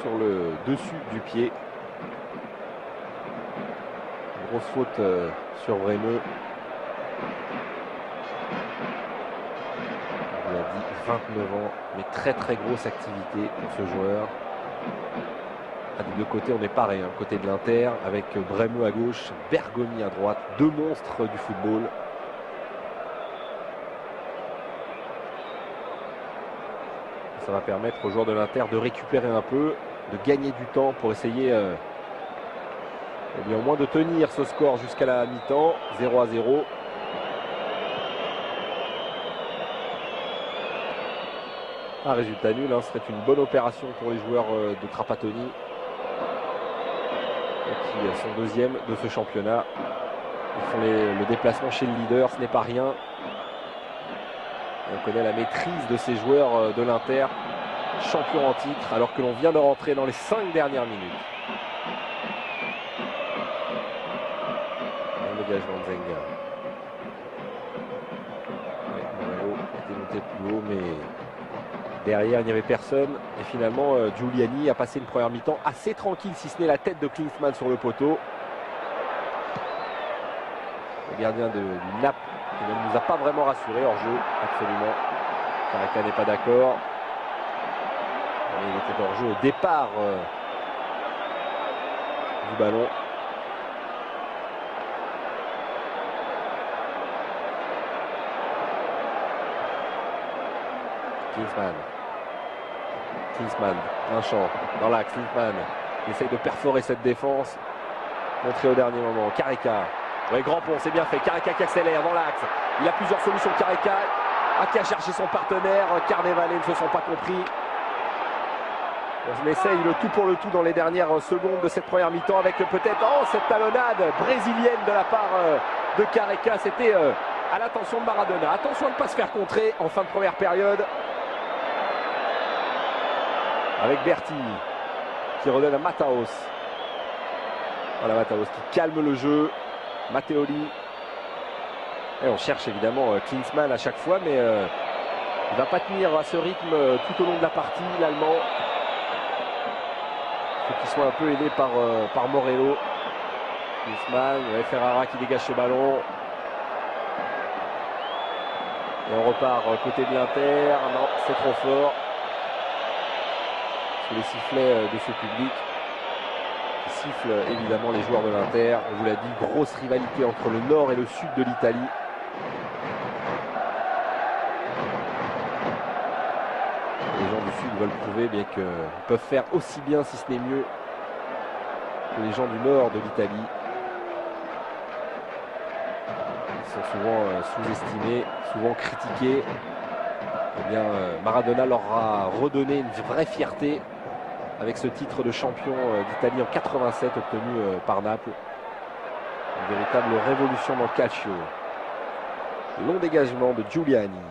S1: Sur le dessus du pied. Grosse faute sur Bremeux. On l'a dit, 29 ans, mais très très grosse activité pour ce joueur. Des deux côtés, on est pareil. Côté de l'Inter, avec Bremeux à gauche, Bergomi à droite. Deux monstres du football. Ça va permettre aux joueurs de l'Inter de récupérer un peu, de gagner du temps pour essayer au moins de tenir ce score jusqu'à la mi-temps. 0-0. Un résultat nul, serait une bonne opération pour les joueurs de Trapattoni, qui sont deuxièmes de ce championnat. Ils font le déplacement chez le leader, ce n'est pas rien. On connaît la maîtrise de ces joueurs de l'Inter, champion en titre, alors que l'on vient de rentrer dans les 5 dernières minutes. Le dégagement de Zenga. Morello était monté plus haut, mais derrière il n'y avait personne. Et finalement, Giuliani a passé une première mi-temps assez tranquille, si ce n'est la tête de Klinsmann sur le poteau. Le gardien de Naples qui ne nous a pas vraiment rassuré hors jeu, absolument. Careca n'est pas d'accord. Il était hors jeu au départ du ballon. Klinsmann, un champ dans l'axe. Klinsmann essaye de perforer cette défense. Montré au dernier moment. Careca. Ouais, grand pont, c'est bien fait. Careca qui accélère dans l'axe. Il a plusieurs solutions. Careca qui a cherché son partenaire. Carnevale ne se sont pas compris. On essaye le tout pour le tout dans les dernières secondes de cette première mi-temps avec peut-être cette talonnade brésilienne de la part de Careca. C'était à l'attention de Maradona. Attention à ne pas se faire contrer en fin de première période. Avec Berti qui redonne à Mataos. Voilà Mataos qui calme le jeu. Matteoli. Et on cherche évidemment Klinsmann à chaque fois, mais il ne va pas tenir à ce rythme tout au long de la partie, l'Allemand. Il faut qu'il soit un peu aidé par Morello. Klinsmann, Ferrara qui dégage ce ballon. Et on repart côté de l'Inter. Non, c'est trop fort. Sous les sifflets de ce public. Siffle évidemment les joueurs de l'Inter. On vous l'a dit, grosse rivalité entre le nord et le sud de l'Italie. Les gens du sud veulent prouver bien qu'ils peuvent faire aussi bien, si ce n'est mieux, que les gens du nord de l'Italie. Ils sont souvent sous-estimés, souvent critiqués. Eh bien, Maradona leur a redonné une vraie fierté avec ce titre de champion d'Italie en 87 obtenu par Naples. Une véritable révolution dans le calcio. Long dégagement de Giuliani.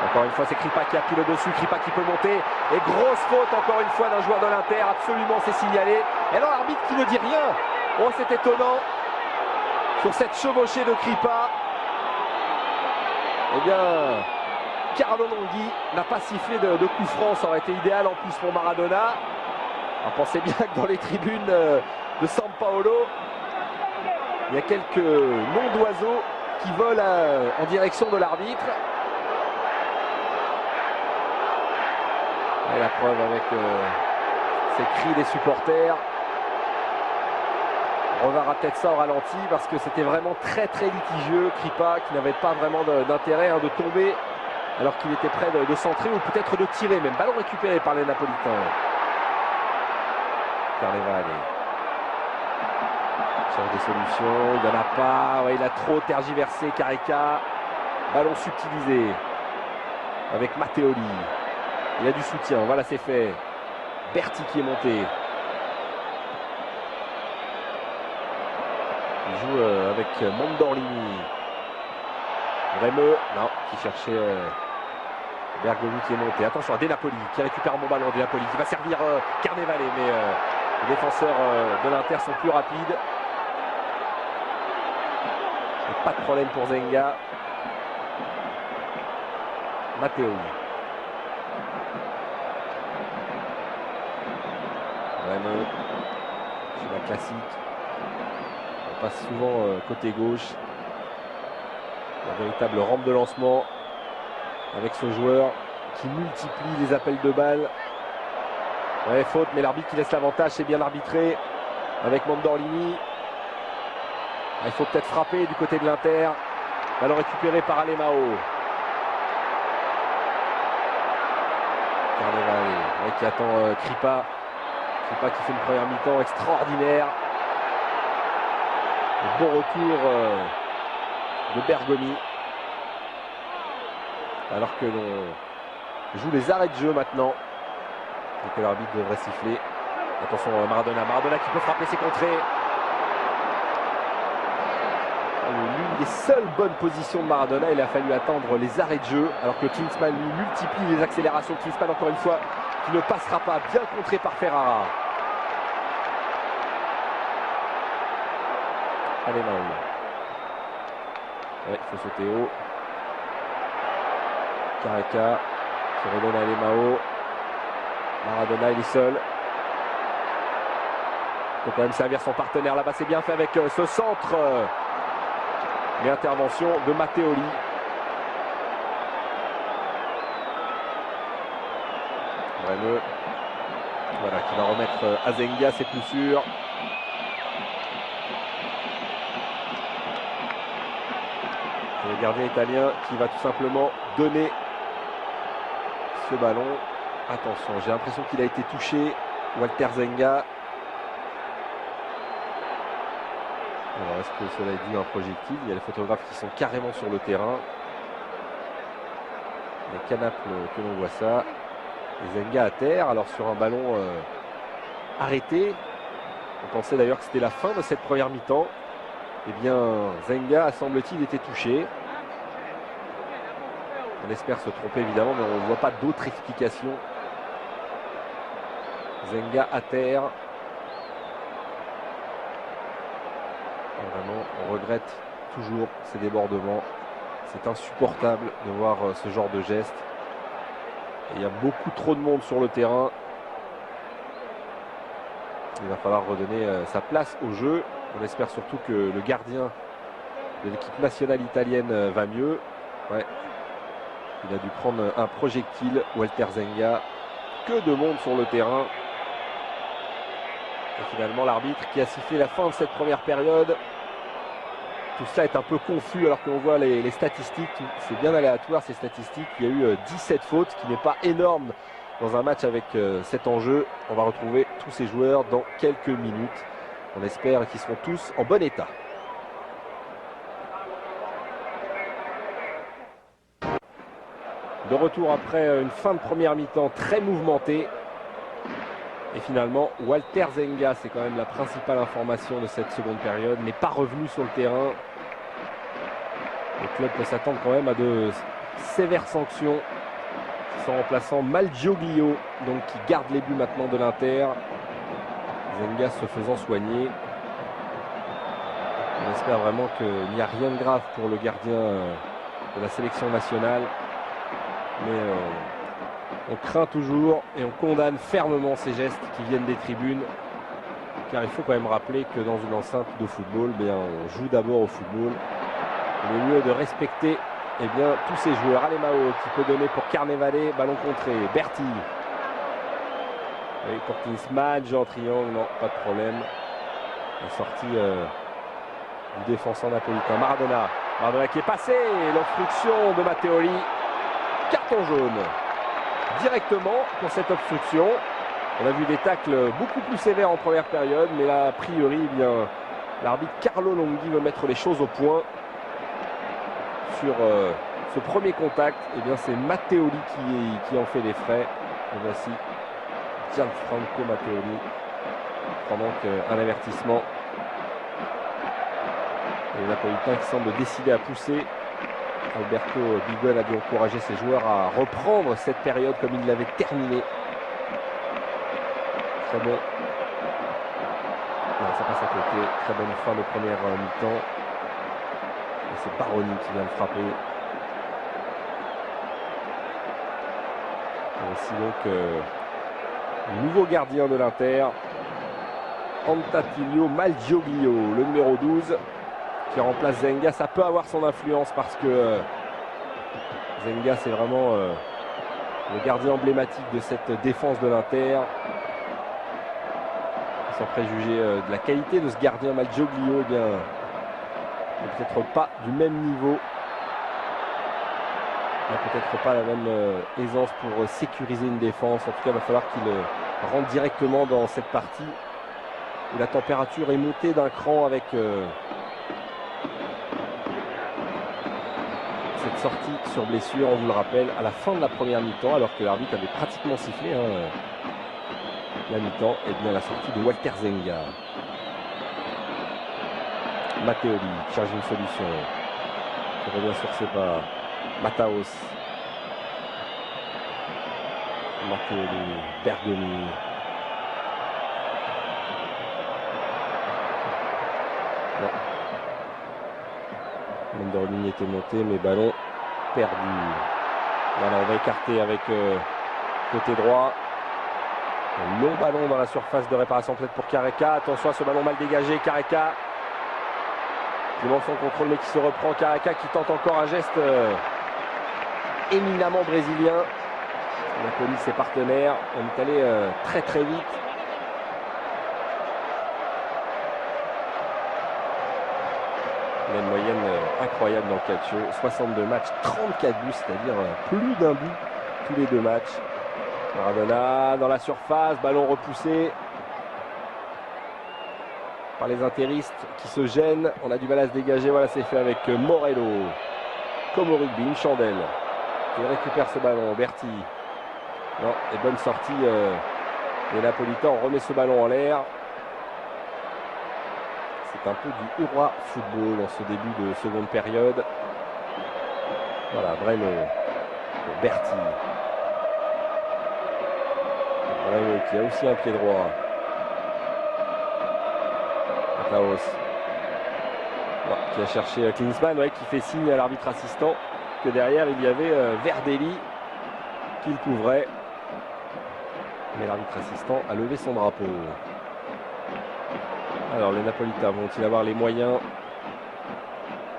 S1: Encore une fois, c'est Kripa qui appuie le dessus, Kripa qui peut monter. Et grosse faute encore une fois d'un joueur de l'Inter, absolument c'est signalé. Et alors l'arbitre qui ne dit rien. Oh, c'est étonnant. Sur cette chevauchée de Kripa, eh bien, Carlo Longhi n'a pas sifflé de coup franc, ça aurait été idéal en plus pour Maradona. On pensait bien que dans les tribunes de San Paolo, il y a quelques noms d'oiseaux qui volent en direction de l'arbitre. Et la preuve avec ces cris des supporters. On reverra peut-être ça au ralenti parce que c'était vraiment très très litigieux. Kripa qui n'avait pas vraiment d'intérêt de tomber alors qu'il était prêt de centrer ou peut-être de tirer même. Ballon récupéré par les Napolitains. Carnevale cherche des solutions, il n'y en a pas. Ouais, il a trop tergiversé Careca. Ballon subtilisé avec Matteoli. Il a du soutien, voilà, c'est fait. Berti qui est monté. Il joue avec Mandorlini. Remeux, non, qui cherchait Bergomi qui est monté. Attention à De Napoli qui récupère un bon ballon. De Napoli qui va servir Carnevale, mais les défenseurs de l'Inter sont plus rapides. Et pas de problème pour Zenga. Matteoli. Remeux, c'est la classique. On passe souvent côté gauche. La véritable rampe de lancement avec ce joueur qui multiplie les appels de balles. Ouais, faute, mais l'arbitre qui laisse l'avantage, c'est bien arbitré avec Mandorlini. Il faut peut-être frapper du côté de l'Inter. Ballon récupéré par Alemao. Carnevale qui attend Kripa. Kripa qui fait une première mi-temps extraordinaire. Un bon retour de Bergomi. Alors que l'on joue les arrêts de jeu maintenant. Et que l'arbitre devrait siffler. Attention Maradona. Maradona qui peut frapper ses contrées. L'une des seules bonnes positions de Maradona, il a fallu attendre les arrêts de jeu. Alors que Klinsmann lui multiplie les accélérations. Klinsmann encore une fois qui ne passera pas. Bien contré par Ferrara. Allez Maou. Ouais, il faut sauter haut. Careca qui redonne à Alemao. Maradona, il est seul. Il faut quand même servir son partenaire là-bas. C'est bien fait avec ce centre. Et intervention de Matteoli. Remeux. Voilà, qui va remettre Azenga, c'est plus sûr. Le gardien italien qui va tout simplement donner ce ballon. Attention, j'ai l'impression qu'il a été touché. Walter Zenga. Alors, est-ce que cela est dû à un projectile? Il y a les photographes qui sont carrément sur le terrain. Les canapes que l'on voit ça. Et Zenga à terre, alors sur un ballon arrêté. On pensait d'ailleurs que c'était la fin de cette première mi-temps. Eh bien, Zenga, semble-t-il, était touché. On espère se tromper évidemment, mais on ne voit pas d'autre explication. Zenga à terre. Et vraiment, on regrette toujours ces débordements. C'est insupportable de voir ce genre de geste. Et il y a beaucoup trop de monde sur le terrain. Il va falloir redonner sa place au jeu. On espère surtout que le gardien de l'équipe nationale italienne va mieux. Ouais. Il a dû prendre un projectile, Walter Zenga. Que de monde sur le terrain. Et finalement, l'arbitre qui a sifflé la fin de cette première période. Tout cela est un peu confus alors qu'on voit les statistiques. C'est bien aléatoire ces statistiques. Il y a eu 17 fautes, ce qui n'est pas énorme dans un match avec cet enjeu. On va retrouver tous ces joueurs dans quelques minutes. On espère qu'ils seront tous en bon état. De retour après une fin de première mi-temps très mouvementée. Et finalement, Walter Zenga, c'est quand même la principale information de cette seconde période, n'est pas revenu sur le terrain. Le club peut s'attendre quand même à de sévères sanctions. Son remplaçant Malgioglio, donc qui garde les buts maintenant de l'Inter. Zenga se faisant soigner. On espère vraiment qu'il n'y a rien de grave pour le gardien de la sélection nationale. Mais on craint toujours et on condamne fermement ces gestes qui viennent des tribunes. Car il faut quand même rappeler que dans une enceinte de football, on joue d'abord au football. Il est mieux de respecter tous ces joueurs. Alemao qui peut donner pour Carnevale, ballon contré. Berti. Oui, pour Klinsmann, jeu en triangle, non, pas de problème. La sortie du défenseur napolitain. Maradona. Maradona qui est passé. L'obstruction de Matteoli. Carton jaune. Directement pour cette obstruction. On a vu des tacles beaucoup plus sévères en première période, mais là, a priori, l'arbitre Carlo Longhi veut mettre les choses au point. Sur ce premier contact, c'est Matteoli qui en fait les frais. Et voici Gianfranco Matteoli. Prend donc un avertissement. Et le Napolitain qui semble décidé à pousser. Alberto Bigol a dû encourager ses joueurs à reprendre cette période comme il l'avait terminée. Très bon. Non, ça passe à côté. Très bonne fin de première mi-temps. Et c'est Baroni qui vient de frapper. Et voici donc le nouveau gardien de l'Inter, Antatilio Malgioglio, le numéro 12. Qui remplace Zenga. Ça peut avoir son influence parce que Zenga c'est vraiment le gardien emblématique de cette défense de l'Inter. Sans préjuger de la qualité de ce gardien Malgioglio, peut-être pas du même niveau. Il n'a peut-être pas la même aisance pour sécuriser une défense. En tout cas, il va falloir qu'il rentre directement dans cette partie où la température est montée d'un cran avec cette sortie sur blessure, on vous le rappelle, à la fin de la première mi-temps, alors que l'arbitre avait pratiquement sifflé la mi-temps, la sortie de Walter Zenga. Matteoli cherche une solution. Il revient sur ses pas. Mataos. Matteoli, Bergoni. Manderoni était monté, mais ballon perdu. Voilà, on va écarter avec côté droit. Un long ballon dans la surface de réparation peut-être pour Careca. Attention à ce ballon mal dégagé. Careca qui manque son contrôle mais qui se reprend. Careca qui tente encore un geste éminemment brésilien. Napoli, ses partenaires. On est allé très très vite. Il a une moyenne incroyable dans le calcio. 62 matchs, 34 buts, c'est-à-dire plus d'un but tous les deux matchs. Maradona dans la surface, ballon repoussé par les interistes qui se gênent. On a du mal à se dégager. Voilà, c'est fait avec Morello. Comme au rugby, une chandelle. Il récupère ce ballon. Berti. Non, et bonne sortie des Napolitains. On remet ce ballon en l'air. C'est un peu du hurrah football en ce début de seconde période. Voilà, Breno pour Berti. Breno qui a aussi un pied droit. Mataos. Qui a cherché Klinsmann, qui fait signe à l'arbitre assistant que derrière il y avait Verdelli qui le couvrait. Mais l'arbitre assistant a levé son drapeau. Alors les Napolitains vont-ils avoir les moyens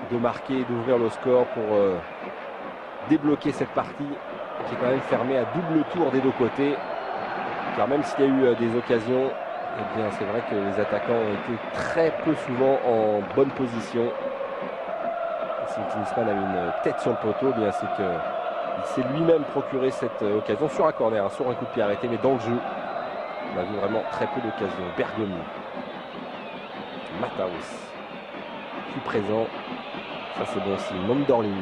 S1: de marquer et d'ouvrir le score pour débloquer cette partie qui est quand même fermée à double tour des deux côtés. Car même s'il y a eu des occasions, c'est vrai que les attaquants ont été très peu souvent en bonne position. Si Klinsmann a une tête sur le poteau, c'est que Il s'est lui-même procuré cette occasion sur un corner, sur un coup de pied arrêté, mais dans le jeu, on a vu vraiment très peu d'occasions. Bergomi, Mataos, plus présent. Ça c'est bon aussi. Mandorlini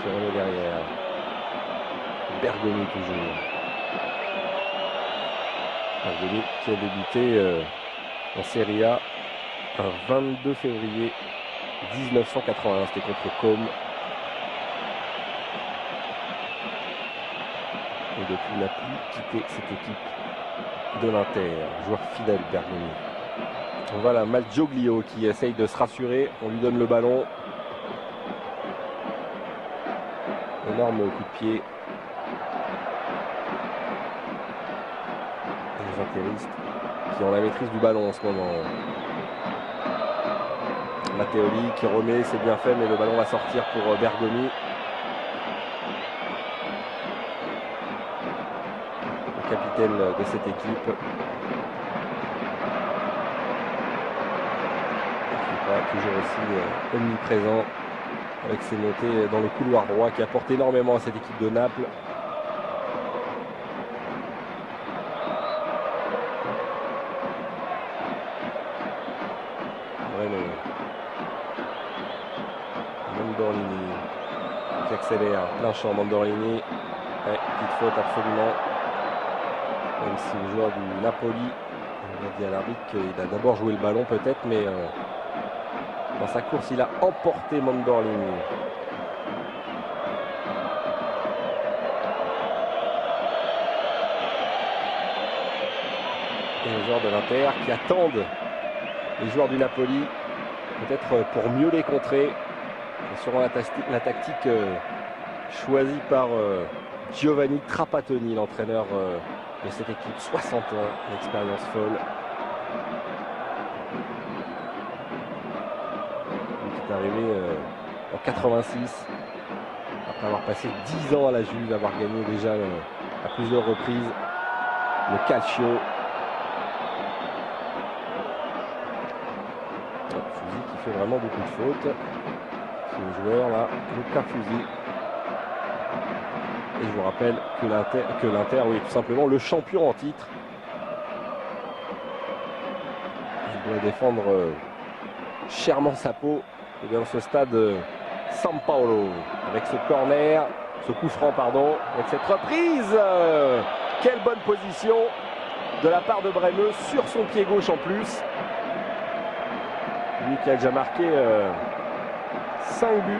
S1: qui remet derrière. Bergomi toujours. Bergomi qui a débuté en Serie A un 22 février 1981. C'était contre Côme. Et depuis, il n'a plus quitté cette équipe de l'Inter. Joueur fidèle, Bergomi. Voilà, Malgioglio qui essaye de se rassurer. On lui donne le ballon. Énorme coup de pied. Les intéristes qui ont la maîtrise du ballon en ce moment. Matteoli qui remet, c'est bien fait, mais le ballon va sortir pour Bergomi. Le capitaine de cette équipe. Toujours aussi omniprésent avec ses montées dans le couloir droit qui apporte énormément à cette équipe de Naples. Mandorlini qui accélère, plein champ Mandorlini. Ouais, petite faute absolument. Même si le joueur du Napoli, on a dit à l'arbitre qu'il a d'abord joué le ballon peut-être, mais dans sa course il a emporté Mandorlini. Et les joueurs de l'Inter qui attendent les joueurs du Napoli, peut-être pour mieux les contrer. C'est sûrement la tactique choisie par Giovanni Trapattoni, l'entraîneur de cette équipe. 60 ans, une expérience folle. Il est arrivé en 86, après avoir passé 10 ans à la Juve, avoir gagné déjà à plusieurs reprises le Calcio. Fusi qui fait vraiment beaucoup de fautes. Ce joueur là, Luca Fusi. Et je vous rappelle que l'Inter, oui, tout simplement le champion en titre. Il doit défendre chèrement sa peau dans ce stade San Paolo. Avec ce corner, ce coup franc, pardon, avec cette reprise. Quelle bonne position de la part de Bremeux sur son pied gauche en plus. Lui qui a déjà marqué 5 buts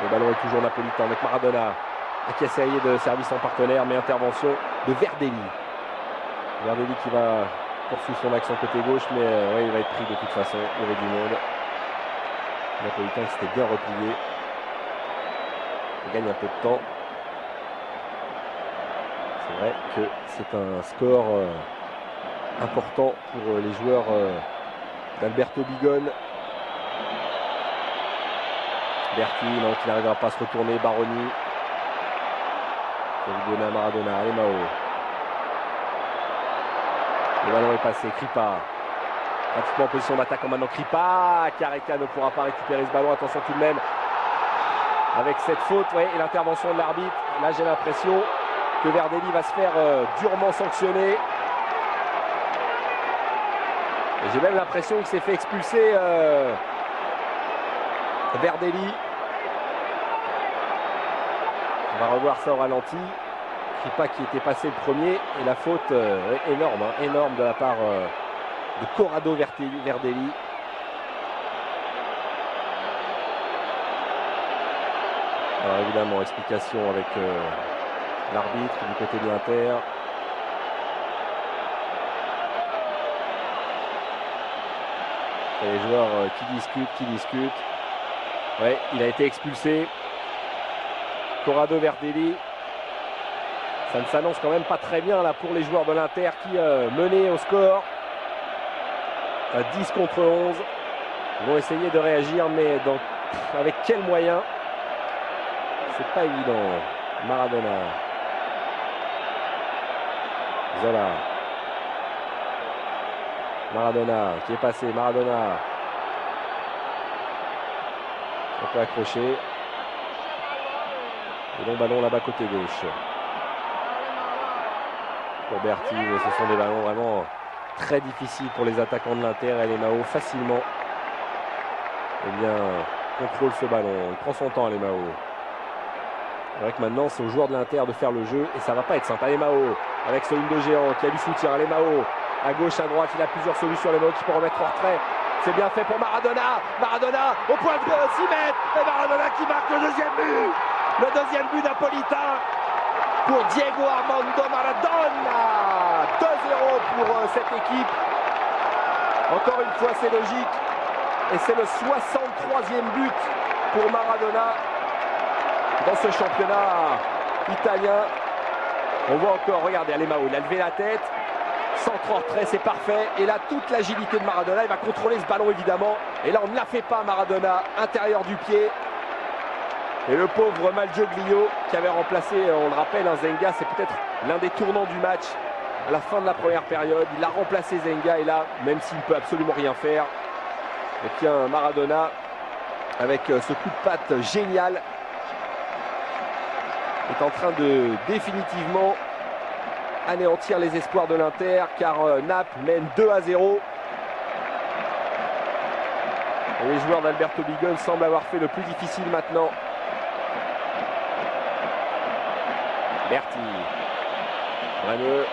S1: Le ballon est toujours napolitain avec Maradona qui essaye de servir son partenaire, mais intervention de Verdelli. Verdelli qui va poursuivre son action côté gauche, mais ouais, il va être pris de toute façon. Il y avait du monde. Le napolitain qui s'était bien replié. Il gagne un peu de temps. C'est vrai que c'est un score important pour les joueurs d'Alberto Bigone. Berti, non, qui n'arrivera pas à se retourner. Baroni. Qui va donner à Maradona. Allez, Mao. Le ballon est passé. Kripa. Pratiquement en position d'attaque maintenant. Kripa. Careca ne pourra pas récupérer ce ballon. Attention tout de même. Avec cette faute, ouais, et l'intervention de l'arbitre. Là, j'ai l'impression que Verdelli va se faire durement sanctionner. Et j'ai même l'impression qu'il s'est fait expulser Verdelli. On va revoir ça au ralenti. Kripa qui était passé le premier. Et la faute énorme, hein, énorme de la part de Corrado Verdelli. Alors évidemment, explication avec l'arbitre du côté de l'Inter. Et les joueurs qui discutent. Ouais, il a été expulsé. Corrado Verdelli. Ça ne s'annonce quand même pas très bien là pour les joueurs de l'Inter qui menaient au score. À 10 contre 11. Ils vont essayer de réagir, mais avec quels moyens? C'est pas évident. Maradona. Zola. Maradona qui est passé. Maradona. On peut accrocher. Et long ballon là-bas côté gauche. Pour Berti, mais ce sont des ballons vraiment très difficiles pour les attaquants de l'Inter. Et Alemão facilement contrôle ce ballon. Il prend son temps, Alemão. C'est vrai que maintenant c'est aux joueurs de l'Inter de faire le jeu et ça va pas être simple. Alemão avec ce ligne de géant qui a du soutien. Alemão à gauche, à droite, il a plusieurs solutions. Alemão qui peut remettre en retrait. C'est bien fait pour Maradona. Maradona au point de 6 mètres. Et Maradona qui marque le deuxième but. Le deuxième but napolitain pour Diego Armando Maradona. 2-0 pour cette équipe. Encore une fois, c'est logique. Et c'est le 63e but pour Maradona dans ce championnat italien. On voit encore, regardez, Alemão, il a levé la tête. Centre en retrait, c'est parfait. Et là, toute l'agilité de Maradona, il va contrôler ce ballon évidemment. Et là, on ne la fait pas, Maradona, intérieur du pied. Et le pauvre Malgioglio qui avait remplacé, on le rappelle, Zenga, c'est peut-être l'un des tournants du match à la fin de la première période. Il a remplacé Zenga et là, même s'il ne peut absolument rien faire, et puis un Maradona avec ce coup de patte génial est en train de définitivement anéantir les espoirs de l'Inter car Naples mène 2-0. Et les joueurs d'Alberto Bigone semblent avoir fait le plus difficile maintenant. Berti. Brenneux.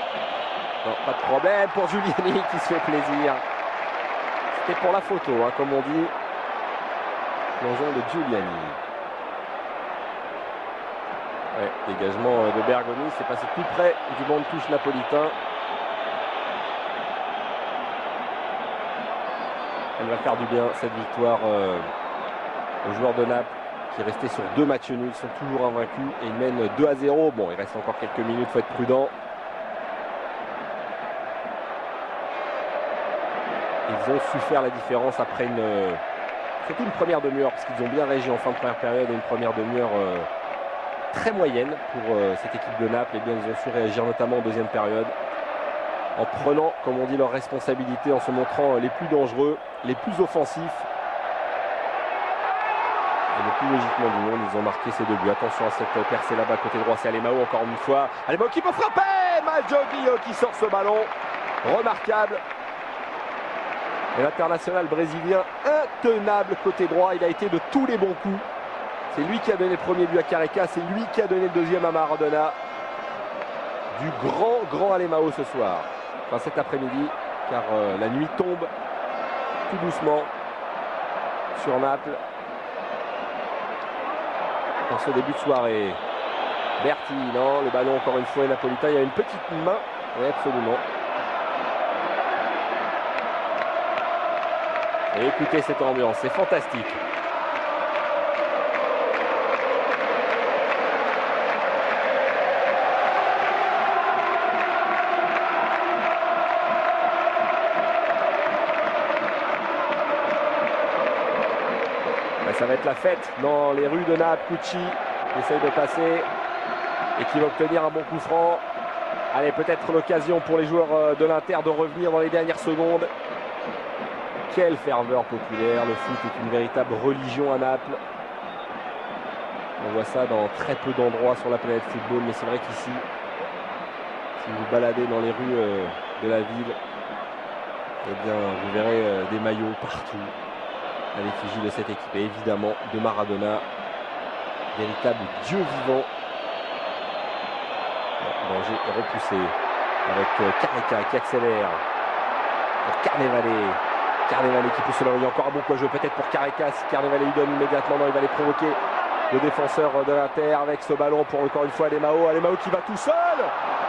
S1: Non, pas de problème pour Giuliani qui se fait plaisir. C'était pour la photo, hein, comme on dit. Plongeon de Giuliani. Ouais, dégagement de Bergoni, c'est passé tout près du banc de touche napolitain. Elle va faire du bien cette victoire aux joueurs de Naples qui restaient sur 2 matchs nuls, sont toujours invaincus et ils mènent 2-0. Bon, il reste encore quelques minutes, il faut être prudent. Ils ont su faire la différence après c'était une première demi-heure parce qu'ils ont bien réagi en fin de première période et une première demi-heure très moyenne pour cette équipe de Naples. Et bien ils ont su réagir notamment en deuxième période en prenant, comme on dit, leurs responsabilités, en se montrant les plus dangereux, les plus offensifs et le plus logiquement du monde. Ils ont marqué ces 2 buts. Attention à cette percée là-bas côté droit, c'est Alemão encore une fois. Alemão qui peut frapper, Malgioglio qui sort ce ballon, remarquable. Et l'international brésilien intenable côté droit, il a été de tous les bons coups. C'est lui qui a donné le premier but à Careca, c'est lui qui a donné le deuxième à Maradona. Du grand Alemão ce soir, enfin cet après-midi, car la nuit tombe tout doucement sur Naples. pour ce début de soirée. Berti, non, le ballon encore une fois est napolitain. Il y a une petite main, oui absolument. Et écoutez cette ambiance, c'est fantastique. Ça va être la fête dans les rues de Naples. Cucci essaye de passer et qui va obtenir un bon coup franc. Allez, peut-être l'occasion pour les joueurs de l'Inter de revenir dans les dernières secondes. Quelle ferveur populaire. Le foot est une véritable religion à Naples. On voit ça dans très peu d'endroits sur la planète football, mais c'est vrai qu'ici, si vous baladez dans les rues de la ville, eh bien, vous verrez des maillots partout à l'effigie de cette équipe. Et évidemment, de Maradona, véritable dieu vivant. Danger est repoussé avec Careca qui accélère pour Carnevale. Carnevale qui pousse l'envie, encore un bon coup à jouer peut-être pour Careca. Si Carnevale lui donne immédiatement, non, il va aller provoquer le défenseur de l'Inter avec ce ballon pour encore une fois Alemao. Alemao qui va tout seul.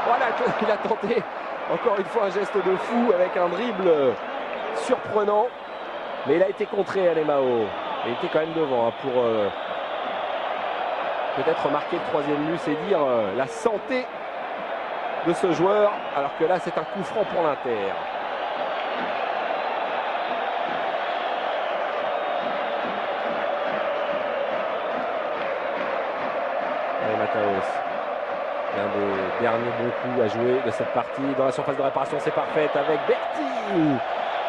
S1: Voilà, il a tenté encore une fois un geste de fou avec un dribble surprenant. Mais il a été contré, Alemao. Il était quand même devant hein, pour peut-être marquer le troisième but. C'est dire la santé de ce joueur. Alors que là, c'est un coup franc pour l'Inter. Allez, Mataos. Un des derniers bons coups à jouer de cette partie. Dans la surface de réparation, c'est parfait avec Berti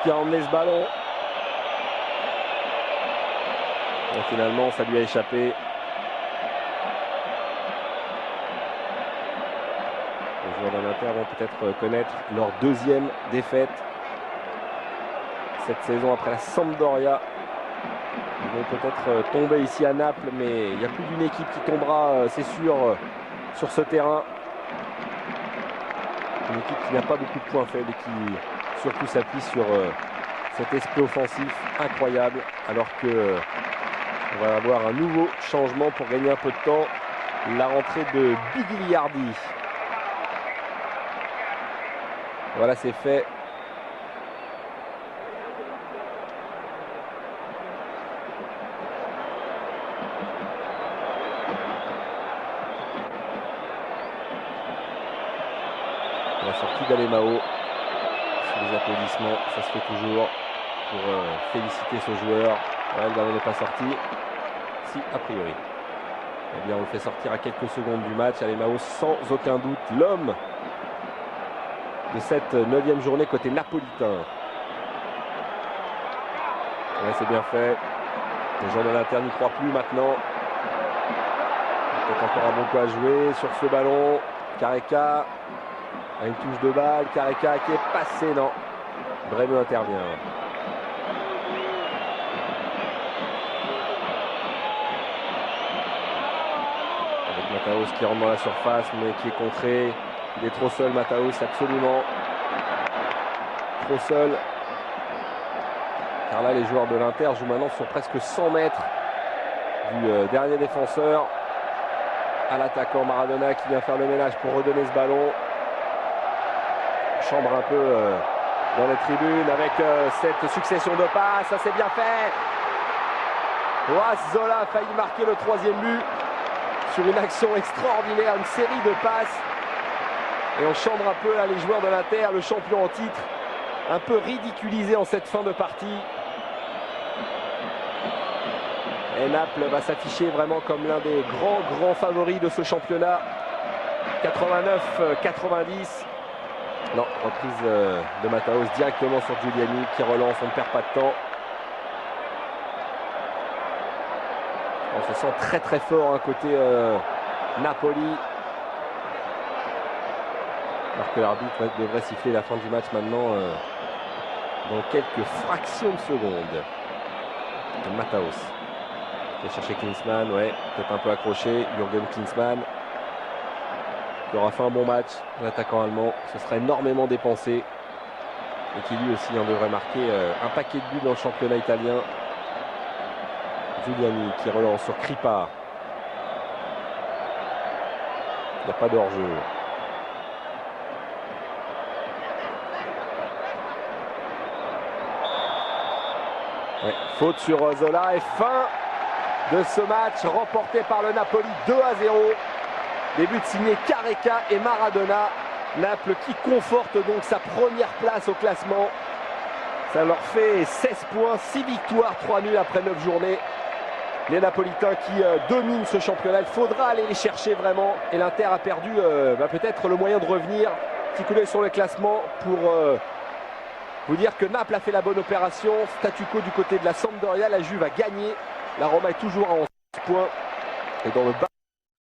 S1: qui a emmené ce ballon. Et finalement, ça lui a échappé. Les joueurs de l'Inter vont peut-être connaître leur deuxième défaite cette saison après la Sampdoria. Ils vont peut-être tomber ici à Naples, mais il n'y a plus d'une équipe qui tombera, c'est sûr, sur ce terrain. Une équipe qui n'a pas beaucoup de points faibles et qui surtout s'appuie sur cet esprit offensif incroyable, alors que on va avoir un nouveau changement pour gagner un peu de temps. La rentrée de Bigliardi. Voilà, c'est fait. La sortie d'Alemao. Sous les applaudissements, ça se fait toujours pour féliciter ce joueur. Ouais, le ballon n'est pas sorti. Si, a priori. Eh bien, on le fait sortir à quelques secondes du match. Alemao, sans aucun doute, l'homme de cette 9e journée côté napolitain. Ouais, c'est bien fait. Les joueurs de l'Inter n'y croient plus maintenant. Peut-être encore un bon coup à jouer sur ce ballon. Careca a une touche de balle. Careca qui est passé, non. Bremeux intervient. Mataos qui rentre dans la surface mais qui est contré. Il est trop seul, Mataos, absolument trop seul. Car là, les joueurs de l'Inter jouent maintenant sur presque 100 mètres du dernier défenseur à l'attaquant Maradona qui vient faire le ménage pour redonner ce ballon. Chambre un peu dans les tribunes avec cette succession de passes. Ça, c'est bien fait. Zola a failli marquer le troisième but sur une action extraordinaire, une série de passes. Et on chambre un peu là les joueurs de l'Inter, le champion en titre, un peu ridiculisé en cette fin de partie. Et Naples va s'afficher vraiment comme l'un des grands favoris de ce championnat. 89-90. Non, reprise de Mataos directement sur Giuliani qui relance, on ne perd pas de temps. On se sent très fort côté Napoli. Alors que l'arbitre devrait siffler la fin du match maintenant dans quelques fractions de secondes. Mataos qui a cherché Klinsmann, ouais, peut-être un peu accroché. Jürgen Klinsmann qui aura fait un bon match, l'attaquant allemand. Ce sera énormément dépensé et qui lui aussi en devrait marquer un paquet de buts dans le championnat italien. Giuliani qui relance sur Kripa. Il n'y a pas de hors-jeu. Ouais, faute sur Zola et fin de ce match remporté par le Napoli 2-0. Des buts signés Careca et Maradona. Naples qui conforte donc sa première place au classement. Ça leur fait 16 points, 6 victoires, 3 nuls après 9 journées. Les Napolitains qui dominent ce championnat. Il faudra aller les chercher vraiment. Et l'Inter a perdu peut-être le moyen de revenir. Petit coup d'œil sur le classement pour vous dire que Naples a fait la bonne opération. Statu quo du côté de la Sampdoria. La Juve a gagné. La Roma est toujours à 11 points. Et dans le bas.